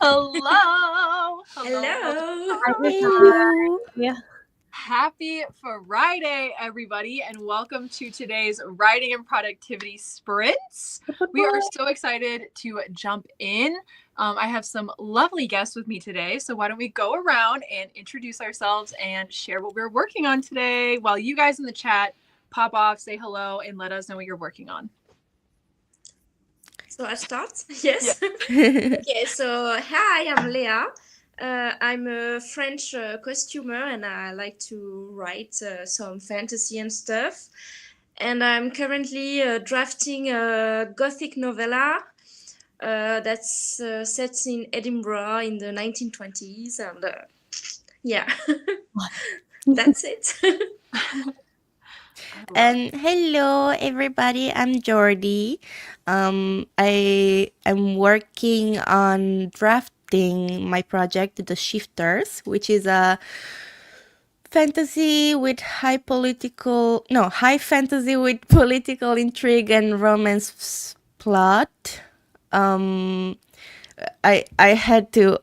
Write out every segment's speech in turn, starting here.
Hello. Hello. Yeah. Happy Friday, everybody, and welcome to today's Writing and Productivity Sprints. We are so excited to jump in. I have some lovely guests with me today, so why don't we go around and introduce ourselves and share what we're working on today while you guys in the chat pop off, say hello, and let us know what you're working on. So I start? Yes. Okay, so hi, I'm Leah. I'm a French costumer and I like to write some fantasy and stuff. And I'm currently drafting a gothic novella that's set in Edinburgh in the 1920s. And yeah, that's it. And hello, everybody. I'm Jordy. I am working on drafting my project, The Shifters, which is a fantasy with high fantasy with political intrigue and romance plot. I had to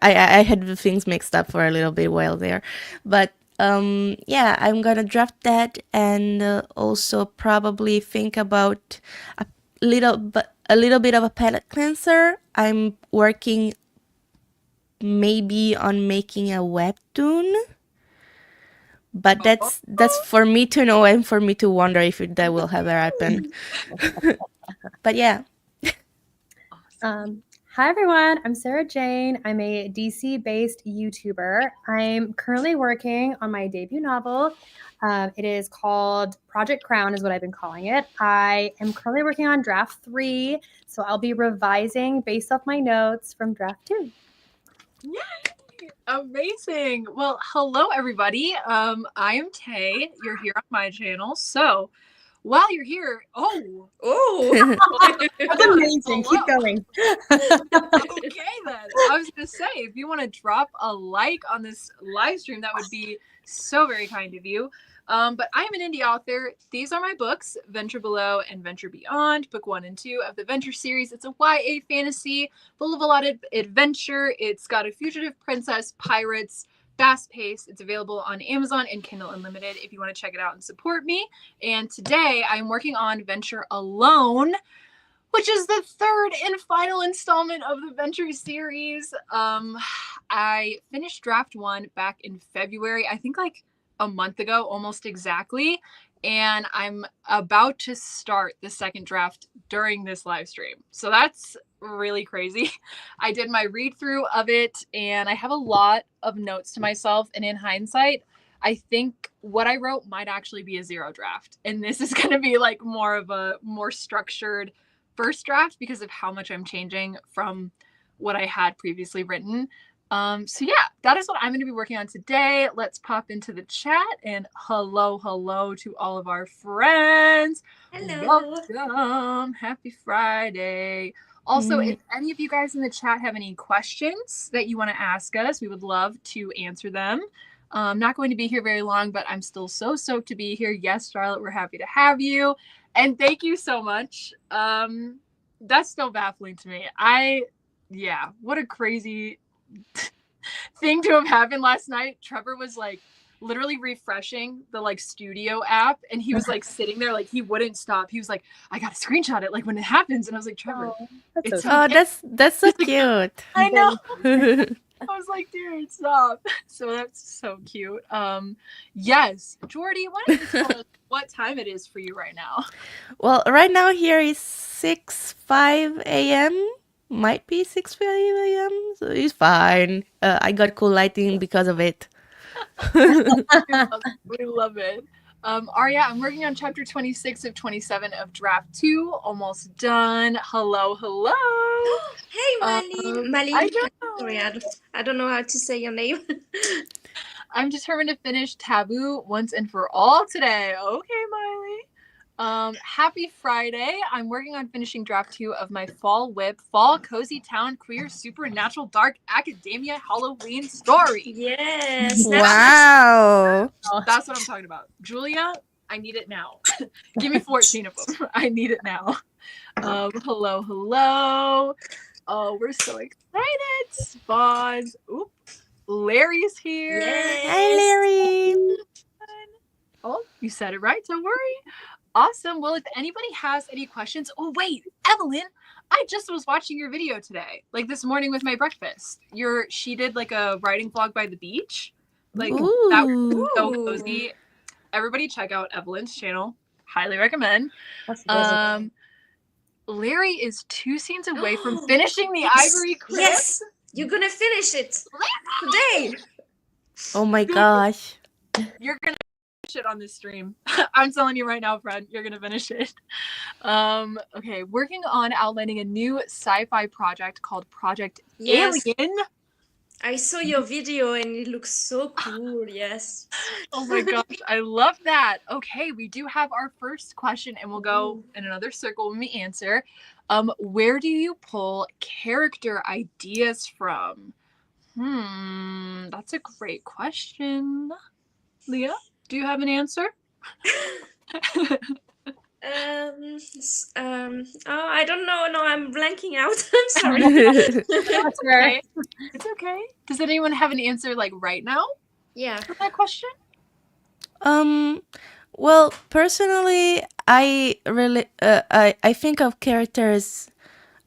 I had the things mixed up for a little bit while there, but yeah, I'm gonna draft that and also probably think about a little bit of a palette cleanser. I'm working maybe on making a webtoon, but that's for me to know and for me to wonder if that will ever happen. But yeah. Hi everyone, I'm Sarah Jane. I'm a DC-based YouTuber. I'm currently working on my debut novel. It is called Project Crown is what I've been calling it. I am currently working on draft 3, so I'll be revising based off my notes from draft 2. Yay! Amazing. Well, hello everybody. I am Tay. You're here on my channel. So while you're here, that's amazing. Keep going. Okay then. I was gonna say, if you want to drop a like on this live stream, that would be so very kind of you. But I'm an indie author. These are my books, Venture Below and Venture Beyond, book 1 and 2 of the Venture series. It's a YA fantasy full of a lot of adventure. It's got a fugitive princess, pirates, fast-paced. It's available on Amazon and Kindle Unlimited if you want to check it out and support me. And today I'm working on Venture Alone, which is the 3rd and final installment of the Venture series. I finished draft 1 back in February, I think like a month ago, almost exactly. And I'm about to start the 2nd draft during this live stream. So that's really crazy. I did my read through of it and I have a lot of notes to myself. And in hindsight, I think what I wrote might actually be a 0 draft. And this is going to be like more of a more structured first draft because of how much I'm changing from what I had previously written. So yeah, that is what I'm going to be working on today. Let's pop into the chat and hello to all of our friends. Hello. Welcome. Happy Friday. Also, if any of you guys in the chat have any questions that you want to ask us, we would love to answer them. I'm not going to be here very long, but I'm still so stoked to be here. Yes, Charlotte, we're happy to have you. And thank you so much. That's still baffling to me. What a crazy thing to have happened last night. Trevor was like literally refreshing the like studio app and he was like sitting there like he wouldn't stop. He was like, I gotta screenshot it like when it happens. And I was like, Trevor, that's so cute. I know. I was like, dude, stop. So that's so cute. Yes, Jordy, why don't you tell us what time it is for you right now? Well, right now here is 6:05 a.m. Might be 6:05 a.m. So it's fine. I got cool lighting because of it. We love it. Arya, I'm working on chapter 26 of 27 of draft 2. Almost done. Hello. Hey, Mali. Sorry, I don't know how to say your name. I'm determined to finish Taboo once and for all today. Okay, Miley. Happy Friday. I'm working on finishing draft 2 of my Fall Whip, Fall Cozy Town Queer Supernatural Dark Academia Halloween story. Yes. Wow. That's what I'm talking about. Julia, I need it now. Give me 14 of them. I need it now. Hello, hello. Oh, we're so excited. Spawns. Oop. Larry's here. Hi, Larry. Oh, you said it right. Don't worry. Awesome. Well, if anybody has any questions, oh wait, Evelyn, I just was watching your video today, like this morning with my breakfast. She did like a writing vlog by the beach, like that was so cozy. Everybody check out Evelyn's channel. Highly recommend. Larry is 2 scenes away from finishing the Ivory Cliff. Yes, you're gonna finish it today. Oh my gosh. You're gonna finish it on this stream. I'm telling you right now, friend, you're gonna finish it. Okay, working on outlining a new sci-fi project called Project Alien. I saw your video and it looks so cool. Yes. Oh my gosh, I love that. Okay, we do have our first question and we'll go in another circle when we answer. Where do you pull character ideas from? That's a great question. Leah, do you have an answer? I don't know. No, I'm blanking out. I'm sorry. Okay. It's okay. Does anyone have an answer like right now? Yeah. For that question? Well, personally, I think of characters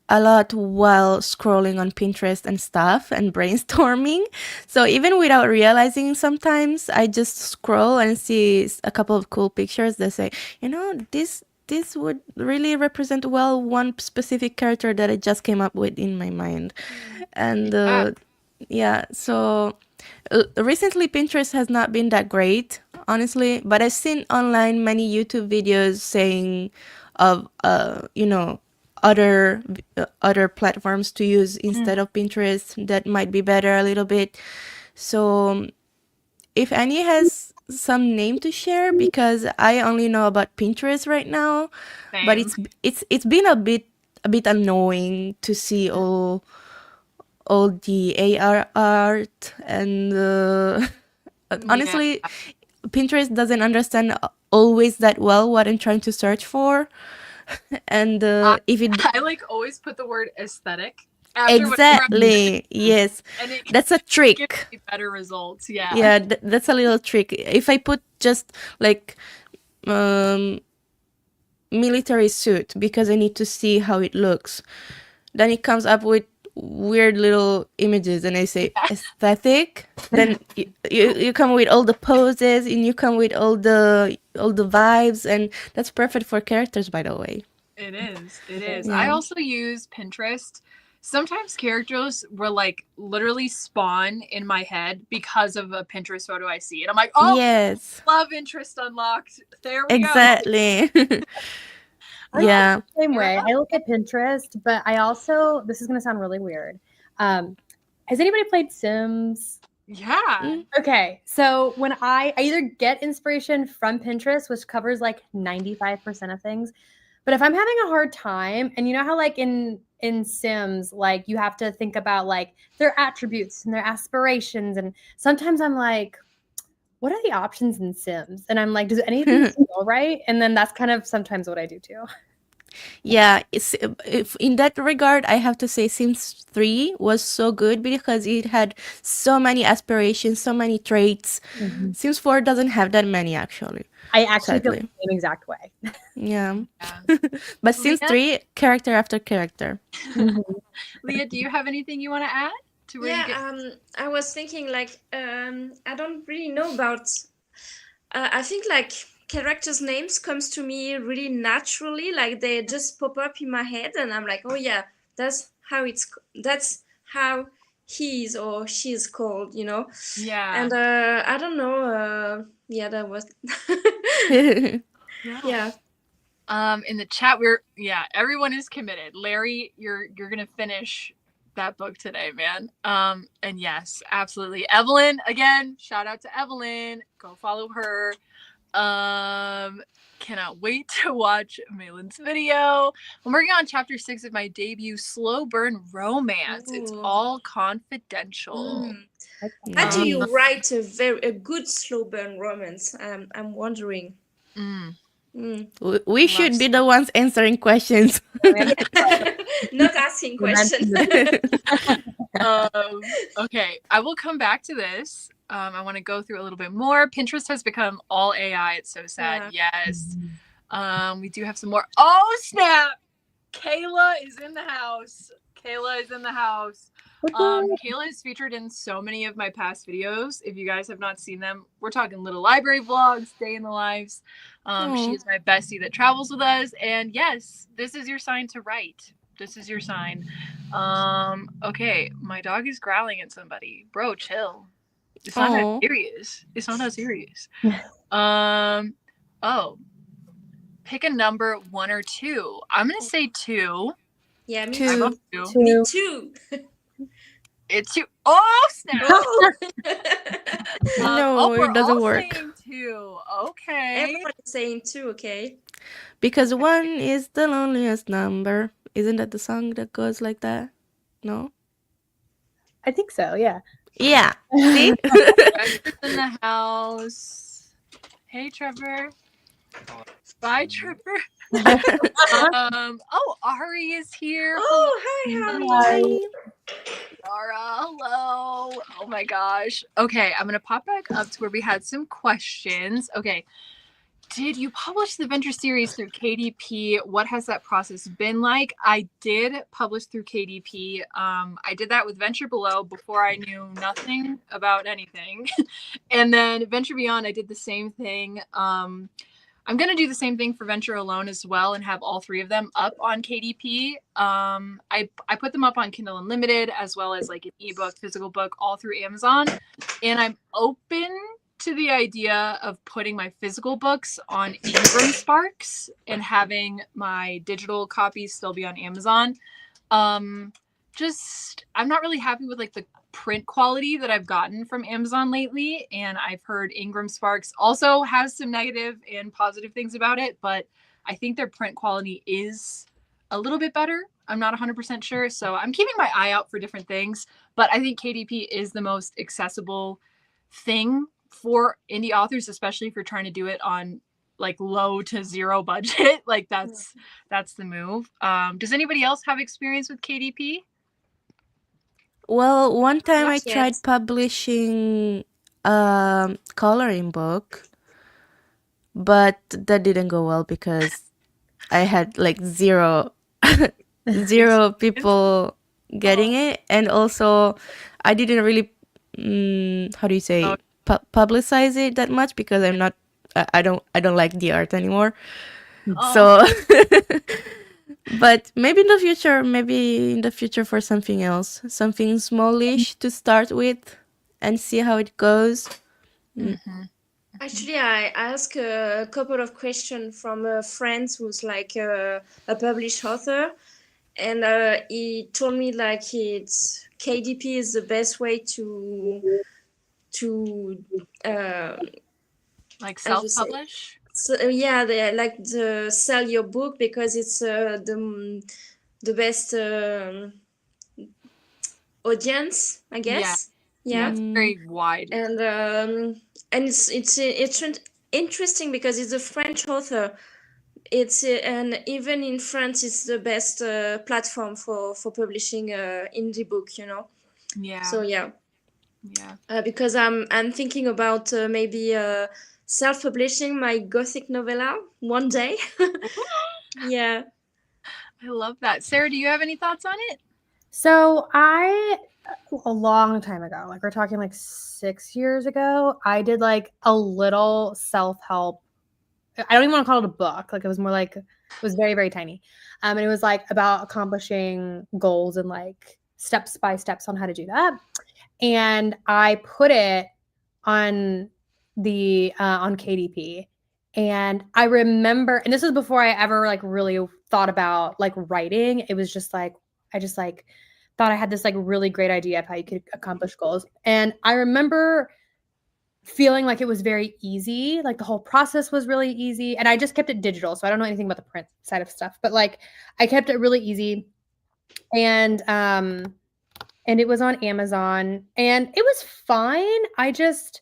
a lot while scrolling on Pinterest and stuff and brainstorming. So even without realizing, sometimes I just scroll and see a couple of cool pictures that say, this would really represent well one specific character that I just came up with in my mind. And so recently Pinterest has not been that great, honestly, but I've seen online many YouTube videos saying of other platforms to use instead of Pinterest that might be better a little bit. So if Annie has some name to share, because I only know about Pinterest right now. Same. But it's been a bit annoying to see all the AR art and honestly, Pinterest doesn't understand always that well what I'm trying to search for. And if it I like always put the word aesthetic. Exactly. Yes. And that's a trick. Gives me better results. Yeah. Yeah, that's a little trick. If I put just like military suit because I need to see how it looks, then it comes up with weird little images and I say aesthetic. Then you come with all the poses and you come with all the vibes, and that's perfect for characters, by the way. It is. Yeah. I also use Pinterest. Sometimes characters will like literally spawn in my head because of a Pinterest photo I see. And I'm like, oh, yes, love interest unlocked. There we go. Exactly. Yeah. Same way. I look at Pinterest, but I also, this is going to sound really weird. Has anybody played Sims? Yeah. Okay. So when I either get inspiration from Pinterest, which covers like 95% of things, but if I'm having a hard time, and you know how like in Sims, like you have to think about like their attributes and their aspirations. And sometimes I'm like, what are the options in Sims? And I'm like, does anything feel right? And then that's kind of sometimes what I do too. Yeah, if in that regard, I have to say Sims 3 was so good because it had so many aspirations, so many traits. Mm-hmm. Sims 4 doesn't have that many, actually. I actually feel the same exact way. Yeah. But Sims 3, character after character. Mm-hmm. Leah, do you have anything you want to add? I was thinking like, I don't really know about, I think like characters' names comes to me really naturally, like they just pop up in my head and I'm like, oh yeah, that's how he is or she is called, you know? Yeah. And I don't know, that was yeah. In the chat, everyone is committed. Larry, you're gonna finish that book today, man. And yes, absolutely. Evelyn, again, shout out to Evelyn. Go follow her. Cannot wait to watch Malin's video. I'm working on chapter 6 of my debut slow burn romance. Ooh. It's all confidential. How do you write a good slow burn romance? I'm wondering. Mm, We should be the ones answering questions. Not asking questions. Okay, I will come back to this. I want to go through a little bit more. Pinterest has become all AI. It's so sad. Yes. We do have some more. Oh, snap! Kayla is in the house. Kayla is featured in so many of my past videos. If you guys have not seen them, we're talking little library vlogs, day in the lives. She is my bestie that travels with us. And yes, this is your sign to write. This is your sign. Okay, my dog is growling at somebody. Bro, chill. It's not that serious. It's not that serious. Oh. Pick a number 1 or 2. I'm gonna say 2. Yeah, me 2. too. Me too. It's 2. Oh, snap! No, it doesn't all work. saying 2. Okay. Everyone is saying 2. Okay. Because 1 is the loneliest number. Isn't that the song that goes like that? No? I think so, yeah. Yeah. See? Trevor's in the house. Hey, Trevor. Bye, Trevor. Ari is here. Oh, hi, Ari. Laura, hello. Oh my gosh. Okay, I'm gonna pop back up to where we had some questions. Okay. Did you publish the Venture series through KDP? What has that process been like? I did publish through KDP. I did that with Venture Below before I knew nothing about anything. And then Venture Beyond, I did the same thing. I'm going to do the same thing for Venture Alone as well and have all 3 of them up on KDP. I put them up on Kindle Unlimited as well as like an ebook, physical book, all through Amazon. And I'm open to the idea of putting my physical books on Ingram Sparks and having my digital copies still be on Amazon. I'm not really happy with like the print quality that I've gotten from Amazon lately, and I've heard Ingram Sparks also has some negative and positive things about it, but I think their print quality is a little bit better. I'm not 100% sure, so I'm keeping my eye out for different things, but I think KDP is the most accessible thing for indie authors, especially if you're trying to do it on like low to zero budget. Like that's the move. Does anybody else have experience with KDP? Well, one time I Not yet. tried publishing a coloring book, but that didn't go well because I had like zero people getting it, and also I didn't really how do you say publicize it that much because I'm not I don't like the art anymore. So but maybe in the future for something else, something smallish to start with and see how it goes. Actually, I asked a couple of questions from a friend who's like a published author, and he told me like it's KDP is the best way to like self-publish. So yeah, they like the sell your book because it's the best audience, I guess. Yeah, it's very wide, and it's interesting because it's a French author. It's and even in France, it's the best platform for publishing indie book. You know. Yeah. So yeah. Because I'm thinking about maybe self-publishing my gothic novella one day. Yeah. I love that. Sarah, do you have any thoughts on it? So a long time ago, like we're talking like 6 years ago, I did like a little self-help. I don't even want to call it a book. Like it was more like, it was very, very tiny. And it was like about accomplishing goals and like steps by steps on how to do that. And I put it on the on KDP. And I remember, and this was before I ever like really thought about like writing. It was just like, I just like thought I had this like really great idea of how you could accomplish goals. And I remember feeling like it was very easy. Like the whole process was really easy. And I just kept it digital. So I don't know anything about the print side of stuff, but like I kept it really easy. And it was on Amazon and it was fine. I just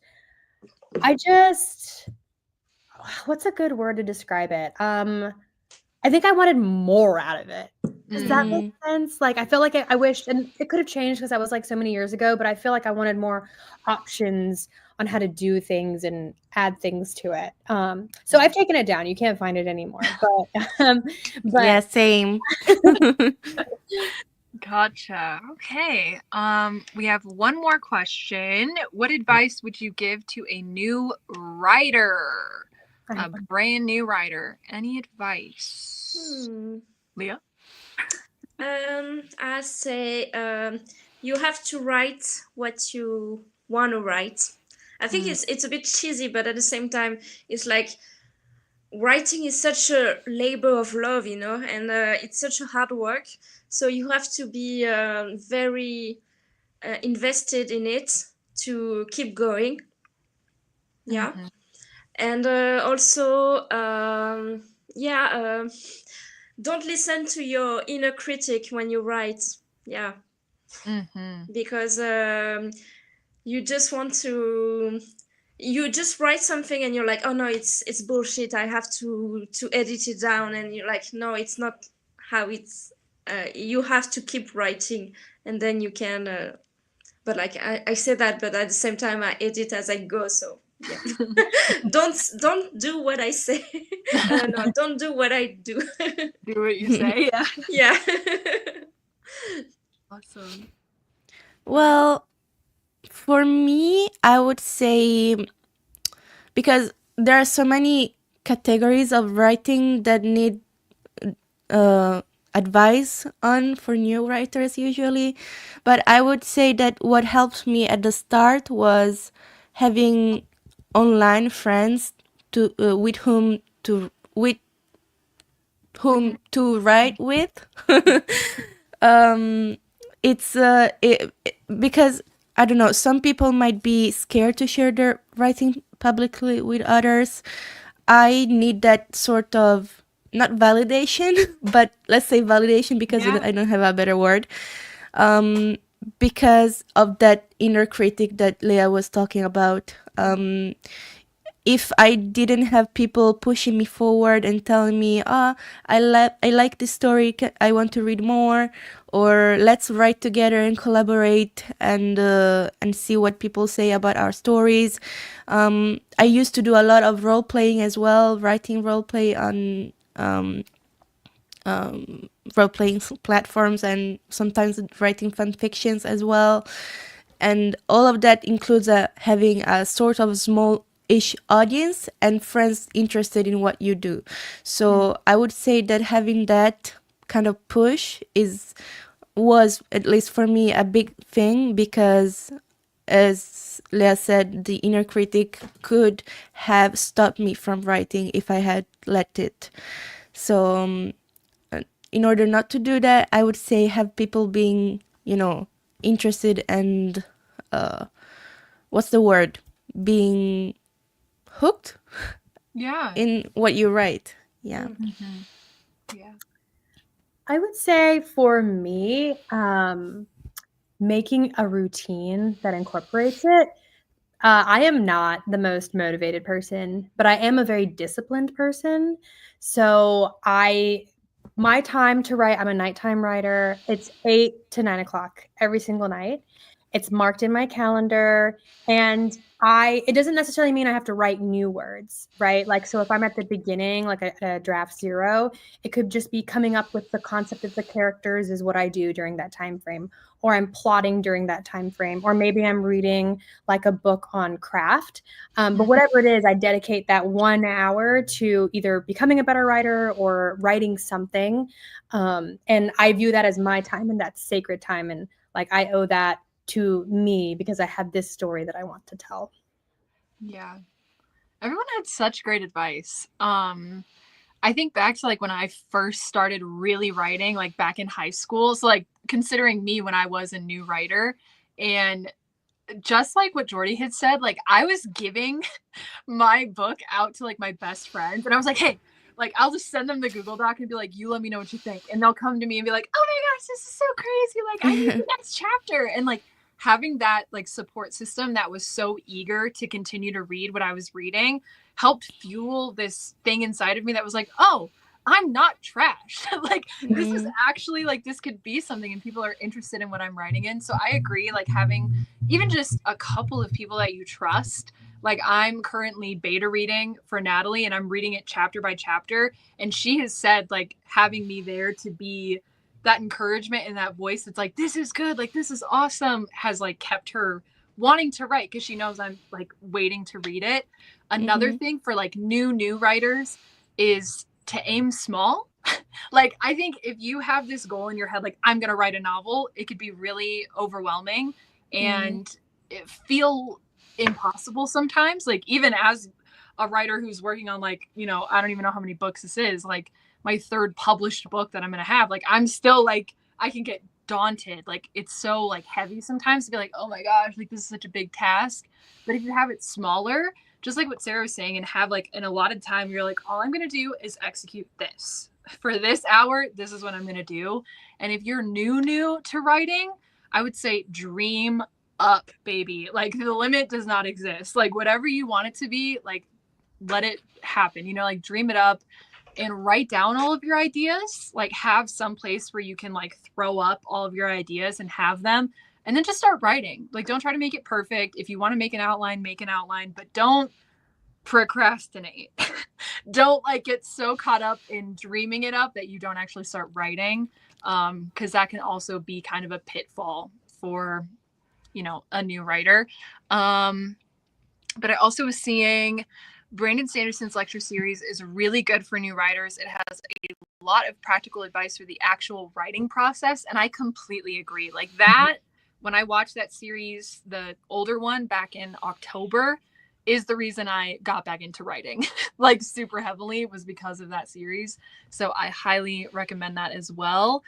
what's a good word to describe it? I think I wanted more out of it. Does that make sense? Like, I feel like I wished, and it could have changed because that was like so many years ago, but I feel like I wanted more options on how to do things and add things to it. So I've taken it down. You can't find it anymore. But Yeah, same. Gotcha. Okay. We have one more question. What advice would you give to a new writer? A brand new writer. Any advice? Leah? I say you have to write what you want to write. I think it's a bit cheesy, but at the same time, it's like writing is such a labor of love, you know, and it's such a hard work. So you have to be very invested in it to keep going. Yeah. And also, don't listen to your inner critic when you write. Yeah. Because you just want to, you just write something and you're like, oh no, it's bullshit, I have to edit it down, and you're like, no, it's not how it's you have to keep writing, and then you can but like I say that, but at the same time I edit as I go, so yeah. don't do what I say. No, don't do what I do. Do what you say. Yeah. Yeah. Awesome. Well, for me, I would say, because there are so many categories of writing that need advice on for new writers usually, but I would say that what helped me at the start was having online friends to with whom to write with. It's because I don't know, some people might be scared to share their writing publicly with others. I need that sort of, not validation, but let's say validation, because I don't have a better word. Because of that inner critic that Leah was talking about. If I didn't have people pushing me forward and telling me, I like this story, I want to read more, or let's write together and collaborate and see what people say about our stories. I used to do a lot of role playing as well, writing role play on role playing platforms, and sometimes writing fan fictions as well. And all of that includes having a sort of small-ish audience and friends interested in what you do. So I would say that having that kind of push was, at least for me, a big thing, because, as Leah said, the inner critic could have stopped me from writing if I had let it. So in order not to do that, I would say have people being, interested and what's the word? Being hooked? Yeah. In what you write. Yeah. Yeah. I would say for me, making a routine that incorporates it. I am not the most motivated person, but I am a very disciplined person. So my time to write, I'm a nighttime writer. It's 8 to 9 o'clock every single night. It's marked in my calendar, and it doesn't necessarily mean I have to write new words, right? Like, so if I'm at the beginning, like a draft 0, it could just be coming up with the concept of the characters is what I do during that time frame, or I'm plotting during that time frame, or maybe I'm reading like a book on craft. But whatever it is, I dedicate that 1 hour to either becoming a better writer or writing something. And I view that as my time, and that's sacred time. And like, I owe that to me because I had this story that I want to tell. Yeah. Everyone had such great advice. I think back to like when I first started really writing, like back in high school. So like considering me when I was a new writer, and just like what Jordy had said, like I was giving my book out to like my best friends, and I was like, hey, like I'll just send them the Google Doc and be like, you let me know what you think. And they'll come to me and be like, oh my gosh, this is so crazy. Like I need the next chapter. And like having that like support system that was so eager to continue to read what I was reading helped fuel this thing inside of me that was like, oh, I'm not trash. Like this is actually like, this could be something and people are interested in what I'm writing in. So I agree, like having even just a couple of people that you trust. Like I'm currently beta reading for Natalie and I'm reading it chapter by chapter. And she has said like having me there to be that encouragement and that voice that's like, this is good, like this is awesome, has like kept her wanting to write because she knows I'm like waiting to read it. Another thing for like new writers is to aim small. Like I think if you have this goal in your head, like I'm gonna write a novel, it could be really overwhelming and it feel impossible sometimes. Like even as a writer who's working on like, you know, I don't even know how many books this is, like my 3rd published book that I'm gonna have, like I'm still like, I can get daunted. Like it's so like heavy sometimes to be like, oh my gosh, like this is such a big task. But if you have it smaller, just like what Sarah was saying, and have like an allotted time, you're like, all I'm gonna do is execute this for this hour. This is what I'm gonna do. And if you're new to writing, I would say dream up, baby. Like the limit does not exist. Like whatever you want it to be, like let it happen, you know, like dream it up and write down all of your ideas. Like have some place where you can like throw up all of your ideas and have them, and then just start writing. Like don't try to make it perfect. If you want to make an outline, but don't procrastinate. Don't like get so caught up in dreaming it up that you don't actually start writing, because that can also be kind of a pitfall for, you know, a new writer. But I also was seeing Brandon Sanderson's lecture series is really good for new writers. It has a lot of practical advice for the actual writing process, and I completely agree. Like that, when I watched that series, the older one back in October, is the reason I got back into writing like super heavily, was because of that series. So I highly recommend that as well.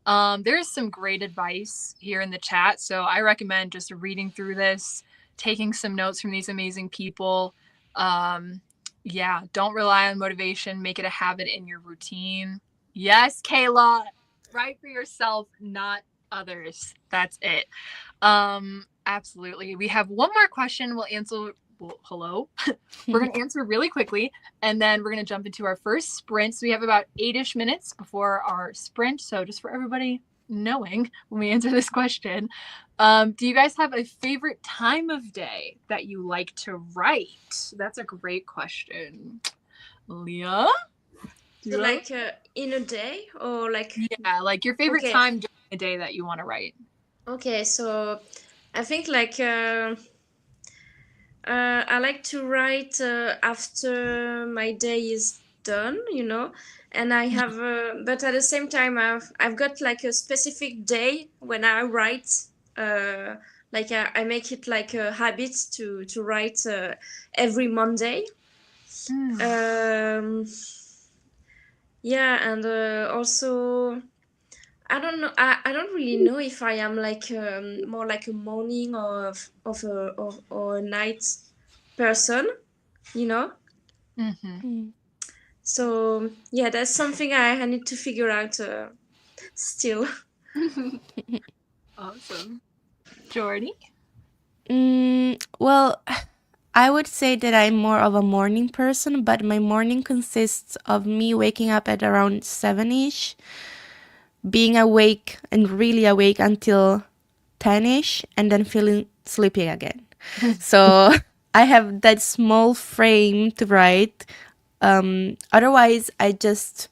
There is some great advice here in the chat. So I recommend just reading through this, taking some notes from these amazing people. Yeah, don't rely on motivation. Make it a habit in your routine. Yes, Kayla, write for yourself, not others. That's it. Absolutely. We have one more question. We'll answer. Well, hello. We're going to answer really quickly, and then we're going to jump into our first sprint. So we have about 8-ish minutes before our sprint. So just for everybody knowing when we answer this question, do you guys have a favorite time of day that you like to write? That's a great question. Leah? So like in a day, or like, yeah, like your favorite time during the day that you want to write. Okay, so I think like I like to write after my day is done, you know, and I have but at the same time I've got like a specific day when I write. Like I make it like a habit to write every Monday. Yeah, and also I don't know. I don't really know if I am like more like a morning or a night person, you know. So yeah, that's something I need to figure out still. Awesome. Jordy? Well, I would say that I'm more of a morning person, but my morning consists of me waking up at around 7-ish, being awake and really awake until 10-ish, and then feeling sleepy again. So I have that small frame to write. Otherwise, I just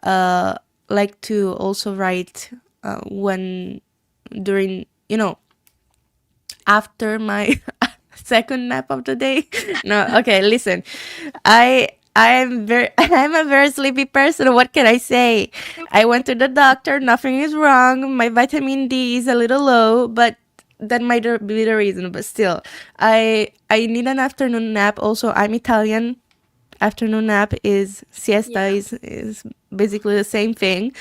like to also write when during, you know, after my second nap of the day. No, okay, listen. I'm a very sleepy person. What can I say? I went to the doctor, nothing is wrong. My vitamin D is a little low, but that might be the reason. But still, I need an afternoon nap. Also, I'm Italian. Afternoon nap is siesta, is basically the same thing.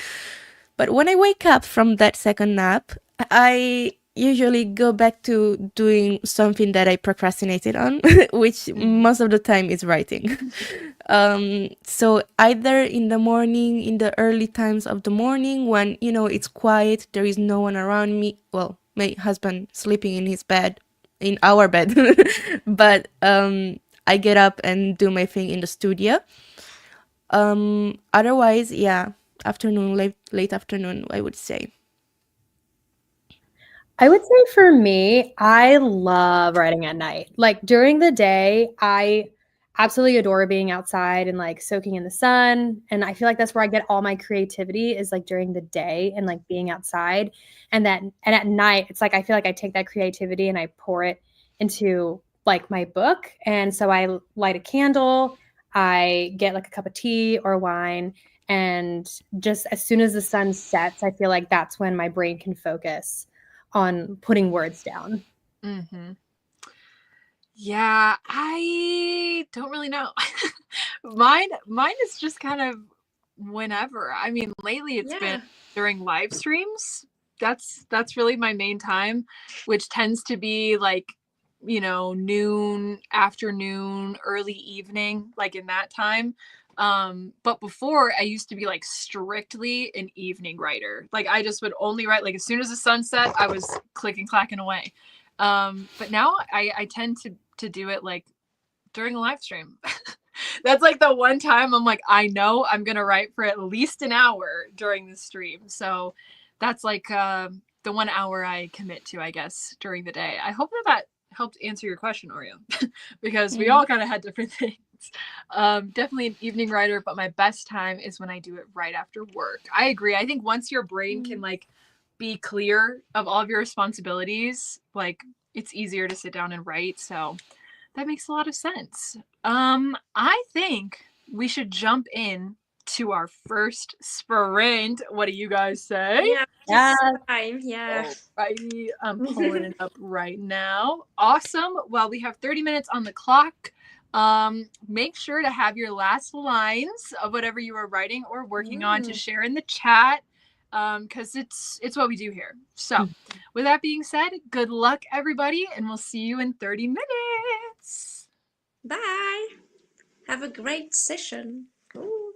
But when I wake up from that second nap, I usually go back to doing something that I procrastinated on, which most of the time is writing. So either in the morning, in the early times of the morning, when, you know, it's quiet, there is no one around me. Well, my husband sleeping in his bed, in our bed. But I get up and do my thing in the studio. Otherwise, yeah, afternoon, late afternoon, I would say. I would say for me, I love writing at night. Like during the day, I absolutely adore being outside and like soaking in the sun. And I feel like that's where I get all my creativity is like during the day and like being outside. And at night, it's like I feel like I take that creativity and I pour it into like my book. And so I light a candle, I get like a cup of tea or wine. And just as soon as the sun sets, I feel like that's when my brain can focus on putting words down. Mm-hmm. Yeah, I don't really know. Mine is just kind of whenever. I mean, lately it's been during live streams. That's really my main time, which tends to be like, noon, afternoon, early evening, like in that time. But before I used to be like strictly an evening writer. Like I just would only write like as soon as the sun set, I was clicking clacking away. But now I tend to do it like during a live stream. That's like the one time I'm like, I know I'm gonna write for at least an hour during the stream. So that's like the 1 hour I commit to, I guess, during the day. I hope that helped answer your question, Oreo, because we all kind of had different things. Definitely an evening writer, but my best time is when I do it right after work. I agree. I think once your brain can like be clear of all of your responsibilities, like it's easier to sit down and write. So that makes a lot of sense. I think we should jump in to our first sprint. What do you guys say? Yeah. Time. Yeah. Alrighty, I'm pulling it up right now. Awesome. Well, we have 30 minutes on the clock. Make sure to have your last lines of whatever you are writing or working on to share in the chat, because it's what we do here. So with that being said, good luck everybody, and we'll see you in 30 minutes. Bye. Have a great session. Ooh.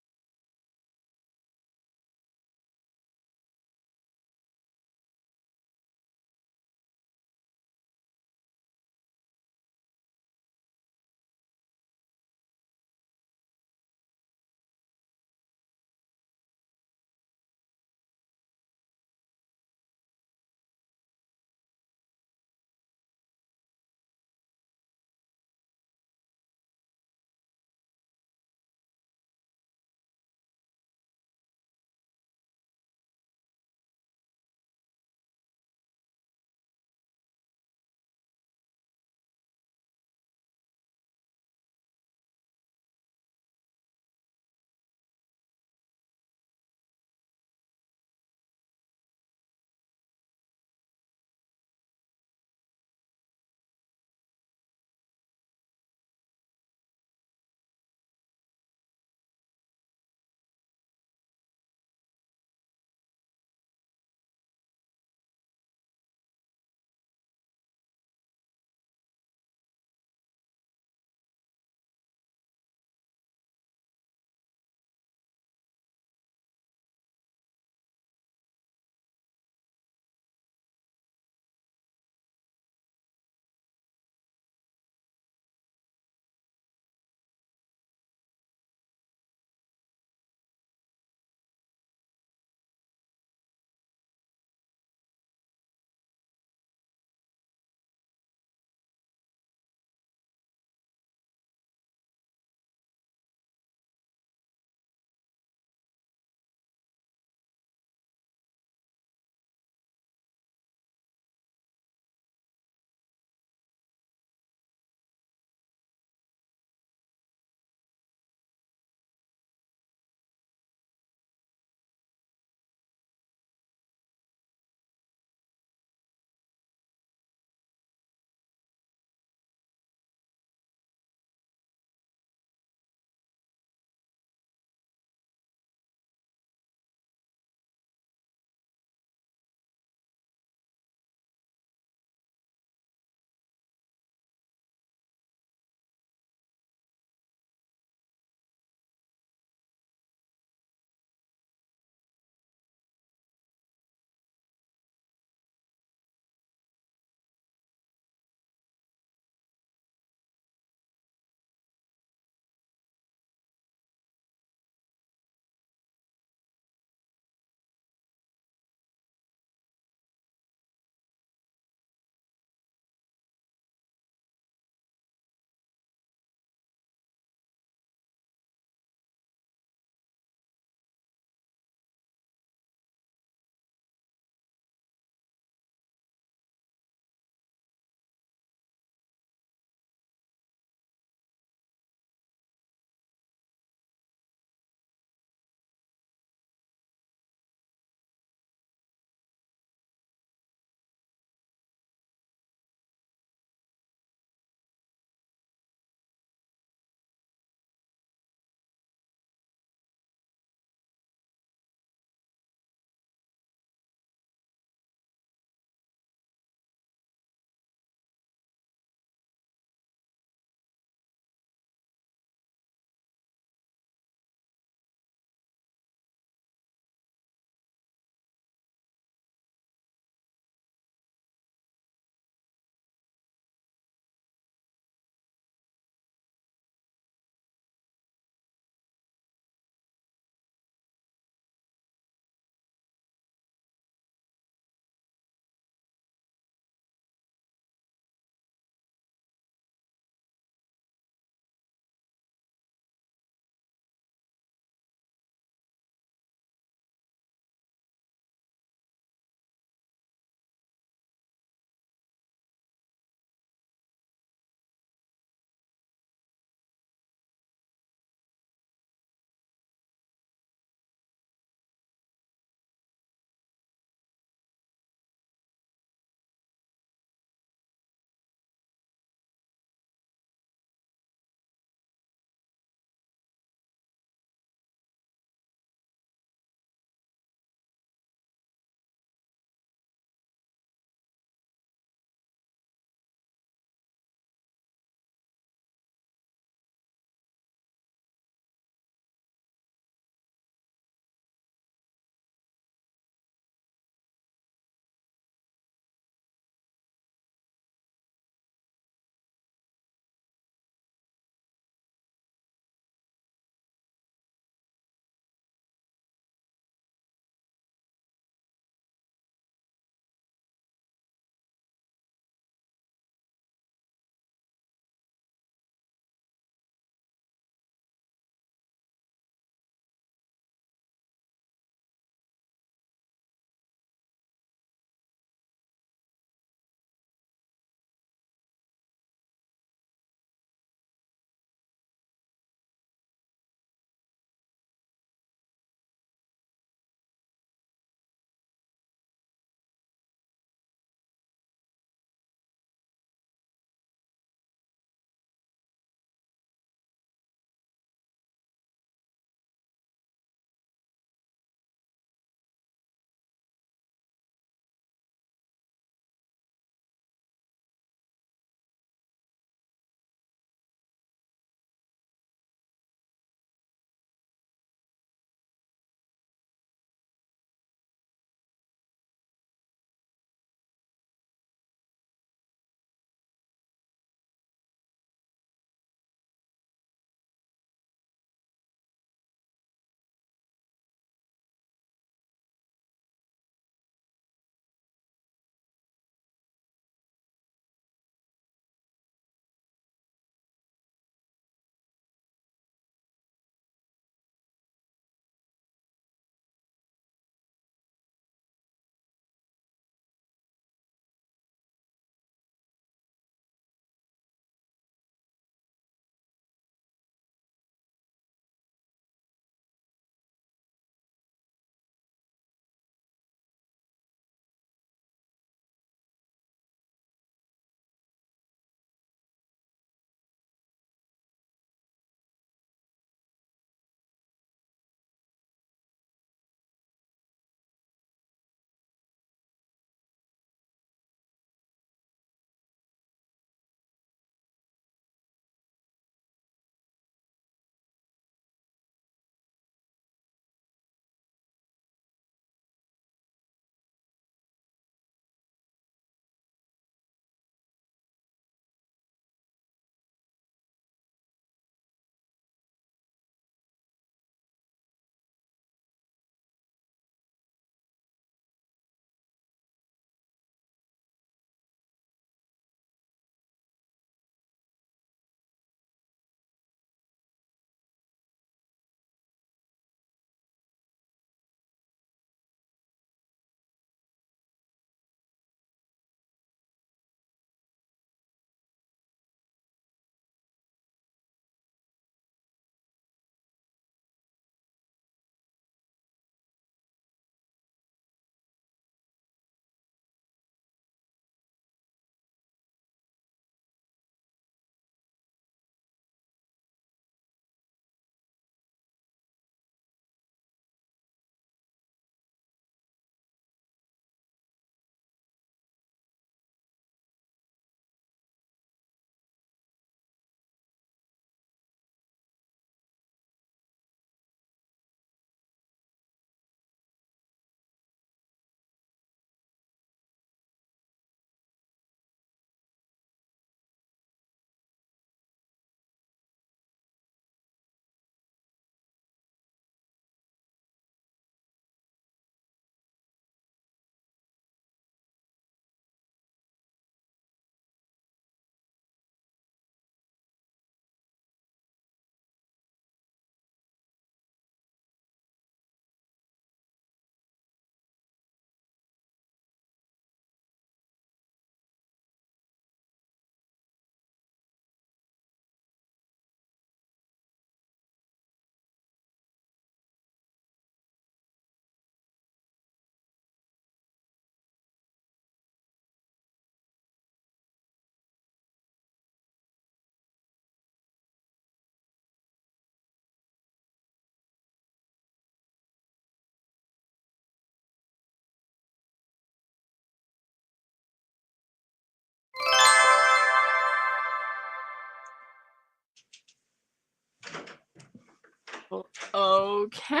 Okay.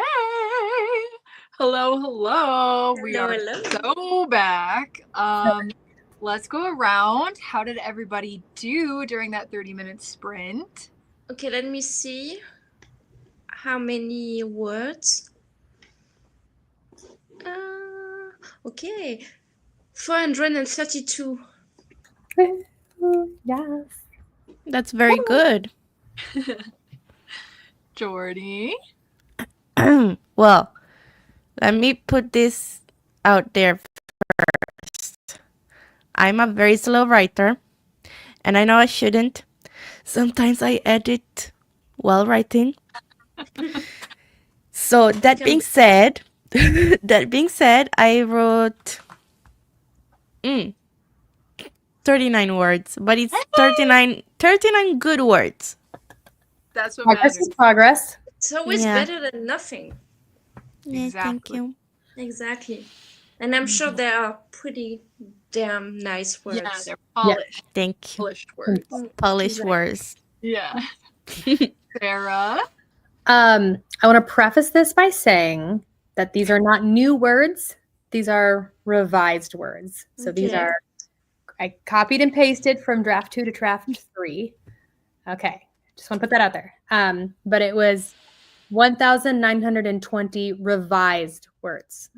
Hello. We are so back. Let's go around. How did everybody do during that 30-minute sprint? Okay, let me see. How many words? Okay, 432. Yes. That's very good. Jordy? Well, let me put this out there first. I'm a very slow writer, and I know I shouldn't. Sometimes I edit while writing. So that being said, I wrote 39 words, but it's 39 good words. That's what Progress matters. is progress. It's always better than nothing. Yeah, thank you. Exactly. And I'm sure they are pretty damn nice words. Yeah, they're polished. Thank you. Polished words. Polished words. Yeah. Sarah? I want to preface this by saying that these are not new words. These are revised words. So these are, I copied and pasted from draft 2 to draft 3. Okay. Just want to put that out there. But it was 1,920 revised words.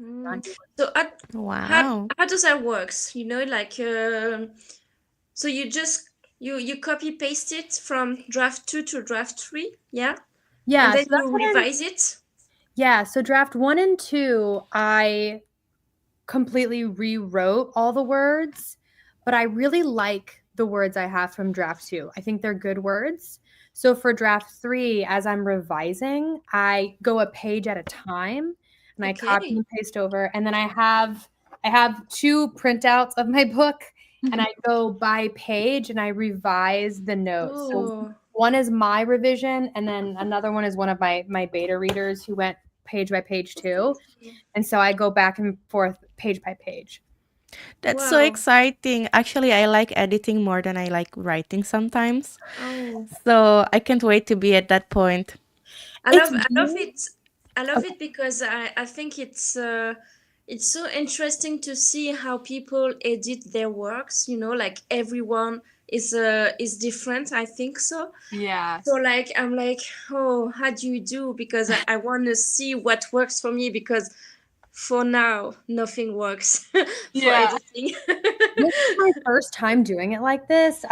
So Wow. how does that work? You know, like, so you just, you copy paste it from draft 2 to draft 3, yeah? Yeah. And then so you revise it? Yeah. So draft 1 and 2, I completely rewrote all the words, but I really like the words I have from draft 2. I think they're good words. So for draft 3, as I'm revising, I go a page at a time and I copy and paste over. And then I have 2 printouts of my book and I go by page and I revise the notes. So one is my revision and then another one is one of my beta readers who went page by page too. And so I go back and forth page by page. That's so exciting. Actually, I like editing more than I like writing sometimes. So I can't wait to be at that point. I love it. I love it because I think it's so interesting to see how people edit their works. You know, like everyone is different. I think so. Yeah. So like I'm like, oh, how do you do? Because I want to see what works for me because for now nothing works for editing. This is my first time doing it like this.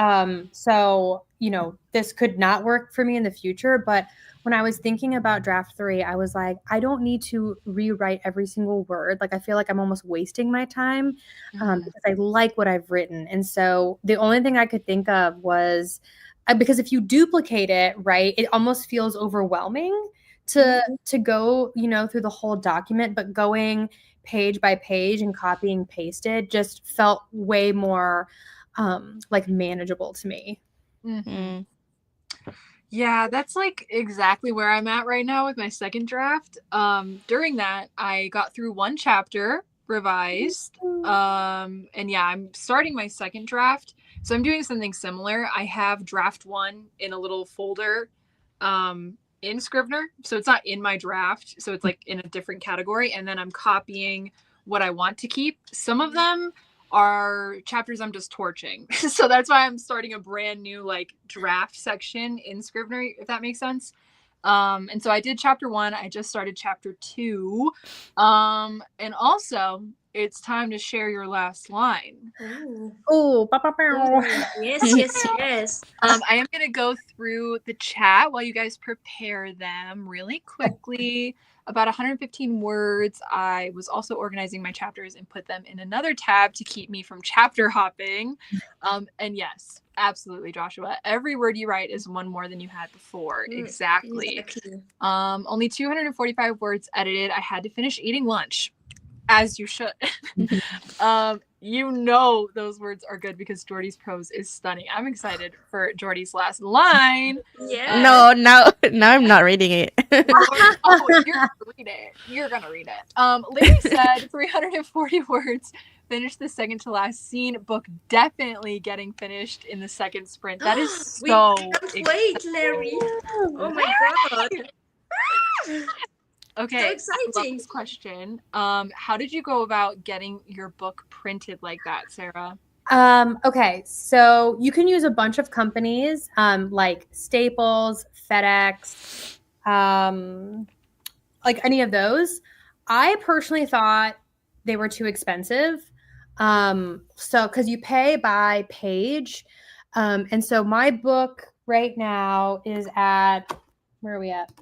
So you know, this could not work for me in the future, but when I was thinking about draft 3, I was like, I don't need to rewrite every single word. Like, I feel like I'm almost wasting my time because I like what I've written. And so the only thing I could think of was because if you duplicate it, right, it almost feels overwhelming to go, you know, through the whole document, but going page by page and copying and pasted just felt way more like manageable to me. Yeah, that's like exactly where I'm at right now with my second draft. During that, I got through 1 chapter, revised. And yeah, I'm starting my second draft. So I'm doing something similar. I have draft 1 in a little folder in Scrivener. So it's not in my draft. So it's like in a different category. And then I'm copying what I want to keep. Some of them are chapters I'm just torching. So that's why I'm starting a brand new like draft section in Scrivener, if that makes sense. And so I did chapter 1. I just started chapter 2. And also it's time to share your last line. Yes. I am going to go through the chat while you guys prepare them really quickly. About 115 words. I was also organizing my chapters and put them in another tab to keep me from chapter hopping. And yes, absolutely, Joshua. Every word you write is one more than you had before. Exactly. Only 245 words edited. I had to finish eating lunch, as you should. You know those words are good because Jordy's prose is stunning. I'm excited for Jordy's last line. Yeah. No, I'm not reading it. You're gonna read it. You're gonna read it. Lily said 340 words. Finished the second to last scene. Book definitely getting finished in the second sprint. That is so we can't wait, Larry. Oh my god. Okay, So I love exciting. this question. How did you go about getting your book printed like that, Sarah? Okay, so you can use a bunch of companies like Staples, FedEx, like any of those. I personally thought they were too expensive. So because you pay by page. And so my book right now is at, where are we at?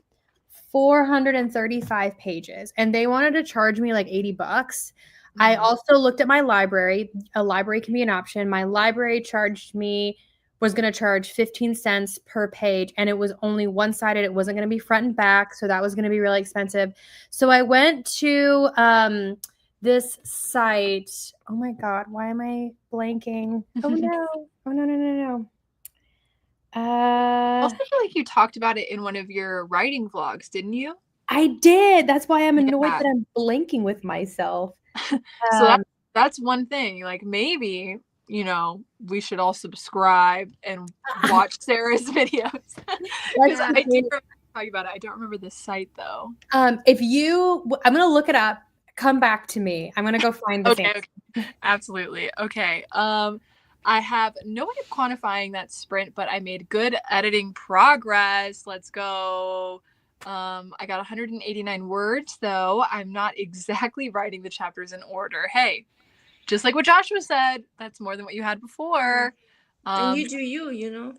435 pages, and they wanted to charge me like $80. I also looked at my library. A library can be an option. My library was going to charge 15 cents per page, and it was only one-sided. It wasn't going to be front and back, so that was going to be really expensive. So I went to this site. Oh my God, why am I blanking? Oh no. Oh no. I also feel like you talked about it in one of your writing vlogs, didn't you? I did. That's why I'm annoyed Yeah. that I'm blinking with myself. So that's one thing. Like maybe, you know, we should all subscribe and watch Sarah's videos. I do remember talking about it. I don't remember the site though. I'm gonna look it up. Come back to me. I'm gonna go find this answer. Okay. Absolutely. Okay. I have no way of quantifying that sprint, but I made good editing progress. Let's go. I got 189 words, though. I'm not exactly writing the chapters in order. Hey, just like what Joshua said, that's more than what you had before. And you do you know?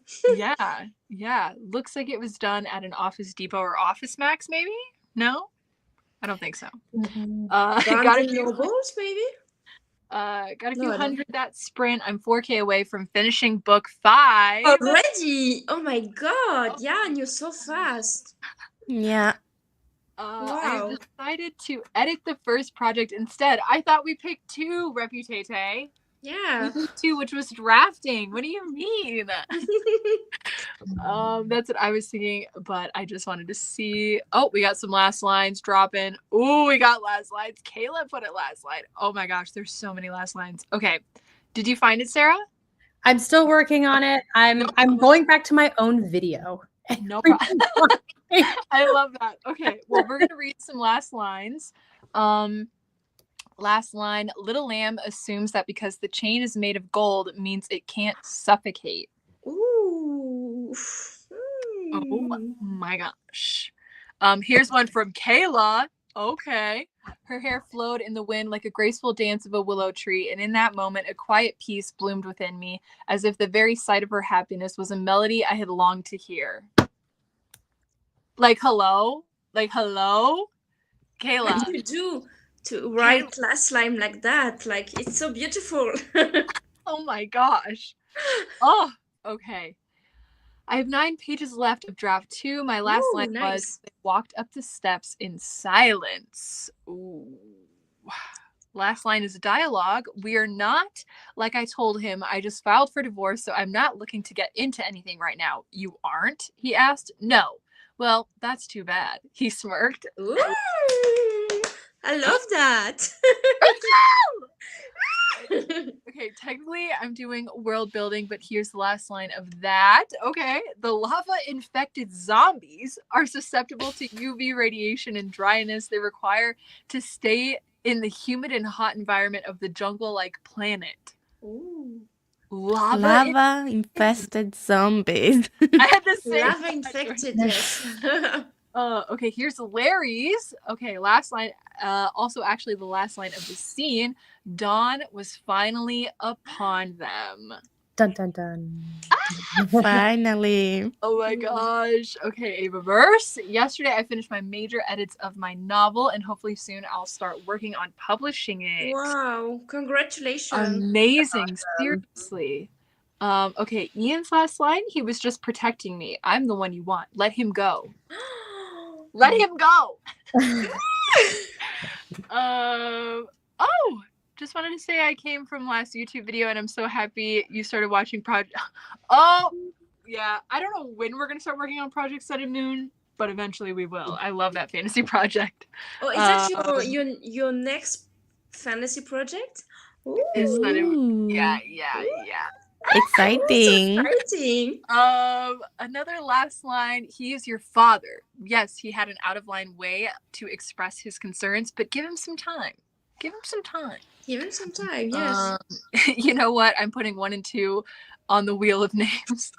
Yeah. Looks like it was done at an Office Depot or Office Max, maybe? No? I don't think so. Got a few Nobles, maybe? Got a few hundred that sprint. I'm 4K away from finishing book 5. Already? Oh my God. Yeah, and you're so fast. Yeah. Wow. I decided to edit the first project instead. I thought we picked 2, Reputate. Yeah. 2, which was drafting. What do you mean? That's what I was thinking, but I just wanted to see. Oh, we got some last lines dropping. Ooh, we got last lines. Kayla put it last line. Oh my gosh, there's so many last lines. Okay. Did you find it, Sarah? I'm still working on it. I'm going back to my own video. No problem. I love that. Okay, well, we're gonna read some last lines. Last line, little lamb assumes that because the chain is made of gold means it can't suffocate. Ooh. Oh my gosh. Here's one from Kayla. Okay. Her hair flowed in the wind like a graceful dance of a willow tree, and in that moment a quiet peace bloomed within me, as if the very sight of her happiness was a melody I had longed to hear. Like hello? Kayla. What do you do to write last line like that? Like, it's so beautiful. Oh my gosh. Oh, okay. I have 9 pages left of draft 2. My last line was, I walked up the steps in silence. Ooh. Last line is a dialogue. We are not, like I told him, I just filed for divorce, so I'm not looking to get into anything right now. You aren't? He asked. No. Well, that's too bad. He smirked. Ooh, I love that. Okay, technically I'm doing world building, but here's the last line of that. Okay, the lava-infected zombies are susceptible to UV radiation and dryness they require to stay in the humid and hot environment of the jungle-like planet. Ooh. Lava-infested zombies. I had the same. Lava-infected, yes. Okay, here's Larry's. Okay, last line. Also, actually, the last line of the scene. Dawn was finally upon them. Dun dun dun. Finally. Oh my gosh. Okay, Ava Verse. Yesterday, I finished my major edits of my novel, and hopefully soon I'll start working on publishing it. Wow! Congratulations. Amazing. Seriously. Okay, Ian's last line. He was just protecting me. I'm the one you want. Let him go. Let him go. Just wanted to say I came from last YouTube video and I'm so happy you started watching Project. Oh, yeah. I don't know when we're going to start working on Project Sun and Moon, but eventually we will. I love that fantasy project. Oh, is that your next fantasy project? Is that Ooh. Yeah. Exciting. Exciting. Another last line. He is your father. Yes, he had an out of line way to express his concerns, but give him some time. Give him some time. Give him some time. Yes. You know what? I'm putting 1 and 2 on the wheel of names.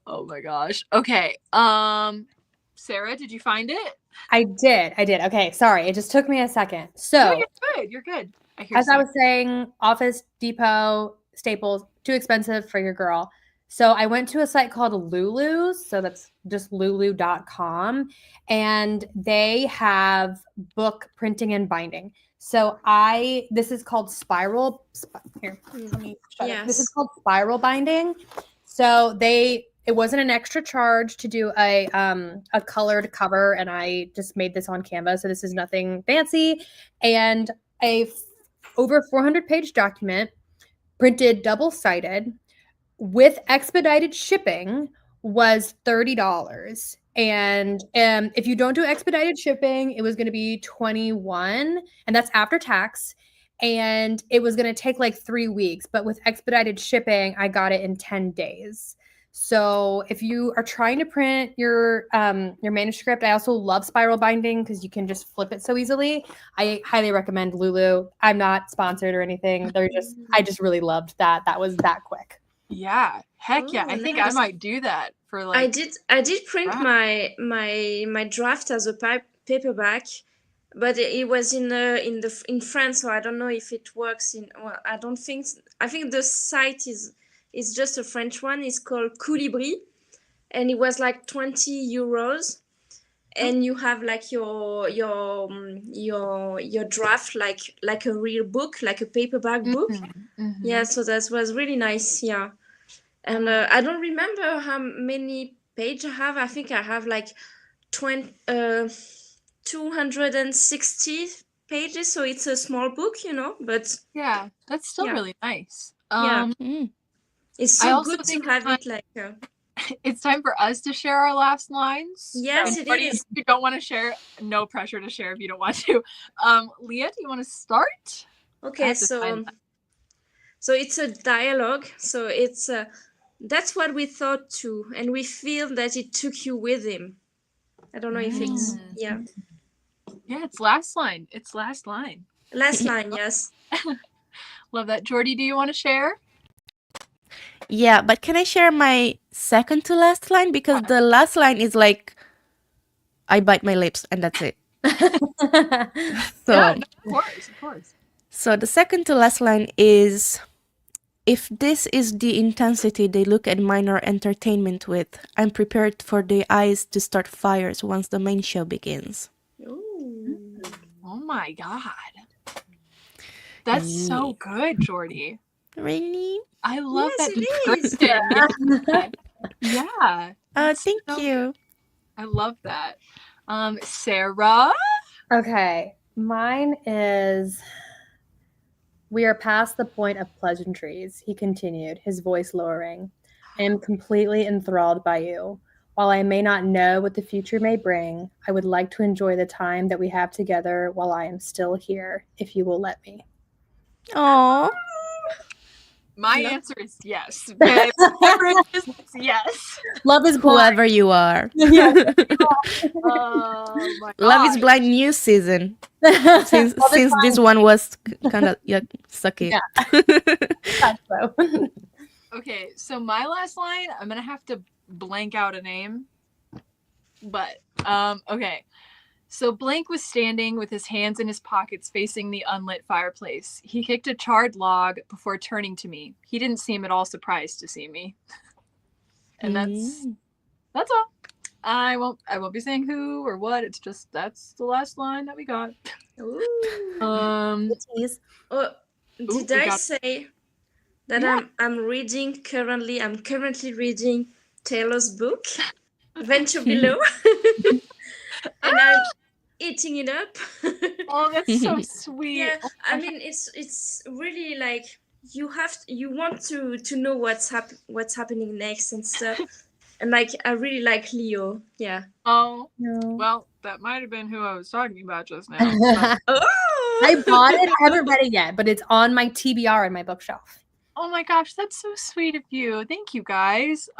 Oh my gosh. Okay. Sarah, did you find it? I did. Okay, sorry. It just took me a second. So No, you're good. You're good. As I was saying, Office Depot, Staples, too expensive for your girl. So I went to a site called Lulu's. So that's just lulu.com. And they have book printing and binding. So this is called spiral. Here, let me shut it. This is called spiral binding. So it wasn't an extra charge to do a colored cover. And I just made this on Canva. So this is nothing fancy. And over 400-page document, printed double-sided, with expedited shipping was $30. And if you don't do expedited shipping, it was going to be $21, and that's after tax. And it was going to take like 3 weeks. But with expedited shipping, I got it in 10 days. So if you are trying to print your manuscript, I also love spiral binding because you can just flip it so easily. I highly recommend Lulu. I'm not sponsored or anything. I just really loved that. That was that quick. Yeah. Heck yeah. I think I might do that for like. I did print my draft as a paperback, but it was in France, so I don't know if it works I don't think. I think the site is just a French one. It's called Colibri, and it was like 20 euros, and you have like your draft like a real book, like a paperback book. Yeah, so that was really nice. Yeah, and I don't remember how many pages I have. I think I have like 260 pages, so it's a small book, but yeah, that's still really nice. It's so good to have it like. It's time for us to share our last lines. Yes, it is. If you don't want to share, no pressure to share if you don't want to. Leah, do you want to start? Okay, so it's a dialogue. So it's that's what we thought too, and we feel that it took you with him. I don't know if it's Yeah, it's last line. It's last line. Last line, yes. Love that. Jordy, do you want to share? Yeah, but can I share my second to last line? Because the last line is like, I bite my lips and that's it. So, yeah, of course. So the second to last line is, if this is the intensity they look at minor entertainment with, I'm prepared for the eyes to start fires once the main show begins. Ooh. Oh my God. That's so good, Jordy. Really? I love Yes, that it is. description. Yeah. Thank you. I love that. Sarah? Okay. Mine is, we are past the point of pleasantries, he continued, his voice lowering. I am completely enthralled by you. While I may not know what the future may bring, I would like to enjoy the time that we have together while I am still here, if you will let me. Aww. My answer is yes. Whatever it is, it's yes. Love is blind. Whoever you are. Yeah. Oh my Love is gosh. Blind new season. Since this one was kind of sucky. Yeah. Okay, so my last line, I'm gonna have to blank out a name. But okay. So Blank was standing with his hands in his pockets facing the unlit fireplace. He kicked a charred log before turning to me. He didn't seem at all surprised to see me. And that's all. I won't be saying who or what. It's just that's the last line that we got. Ooh. Did I say that I'm currently reading Taylor's book, Venture Below. And I'm eating it up. Oh, that's so sweet. Yeah, I mean it's really like you want to know what's happening next and stuff. And like I really like Leo. Yeah. Oh, well, that might have been who I was talking about just now. Oh, I bought it. I haven't read it yet, but it's on my TBR in my bookshelf. Oh my gosh, that's so sweet of you. Thank you guys.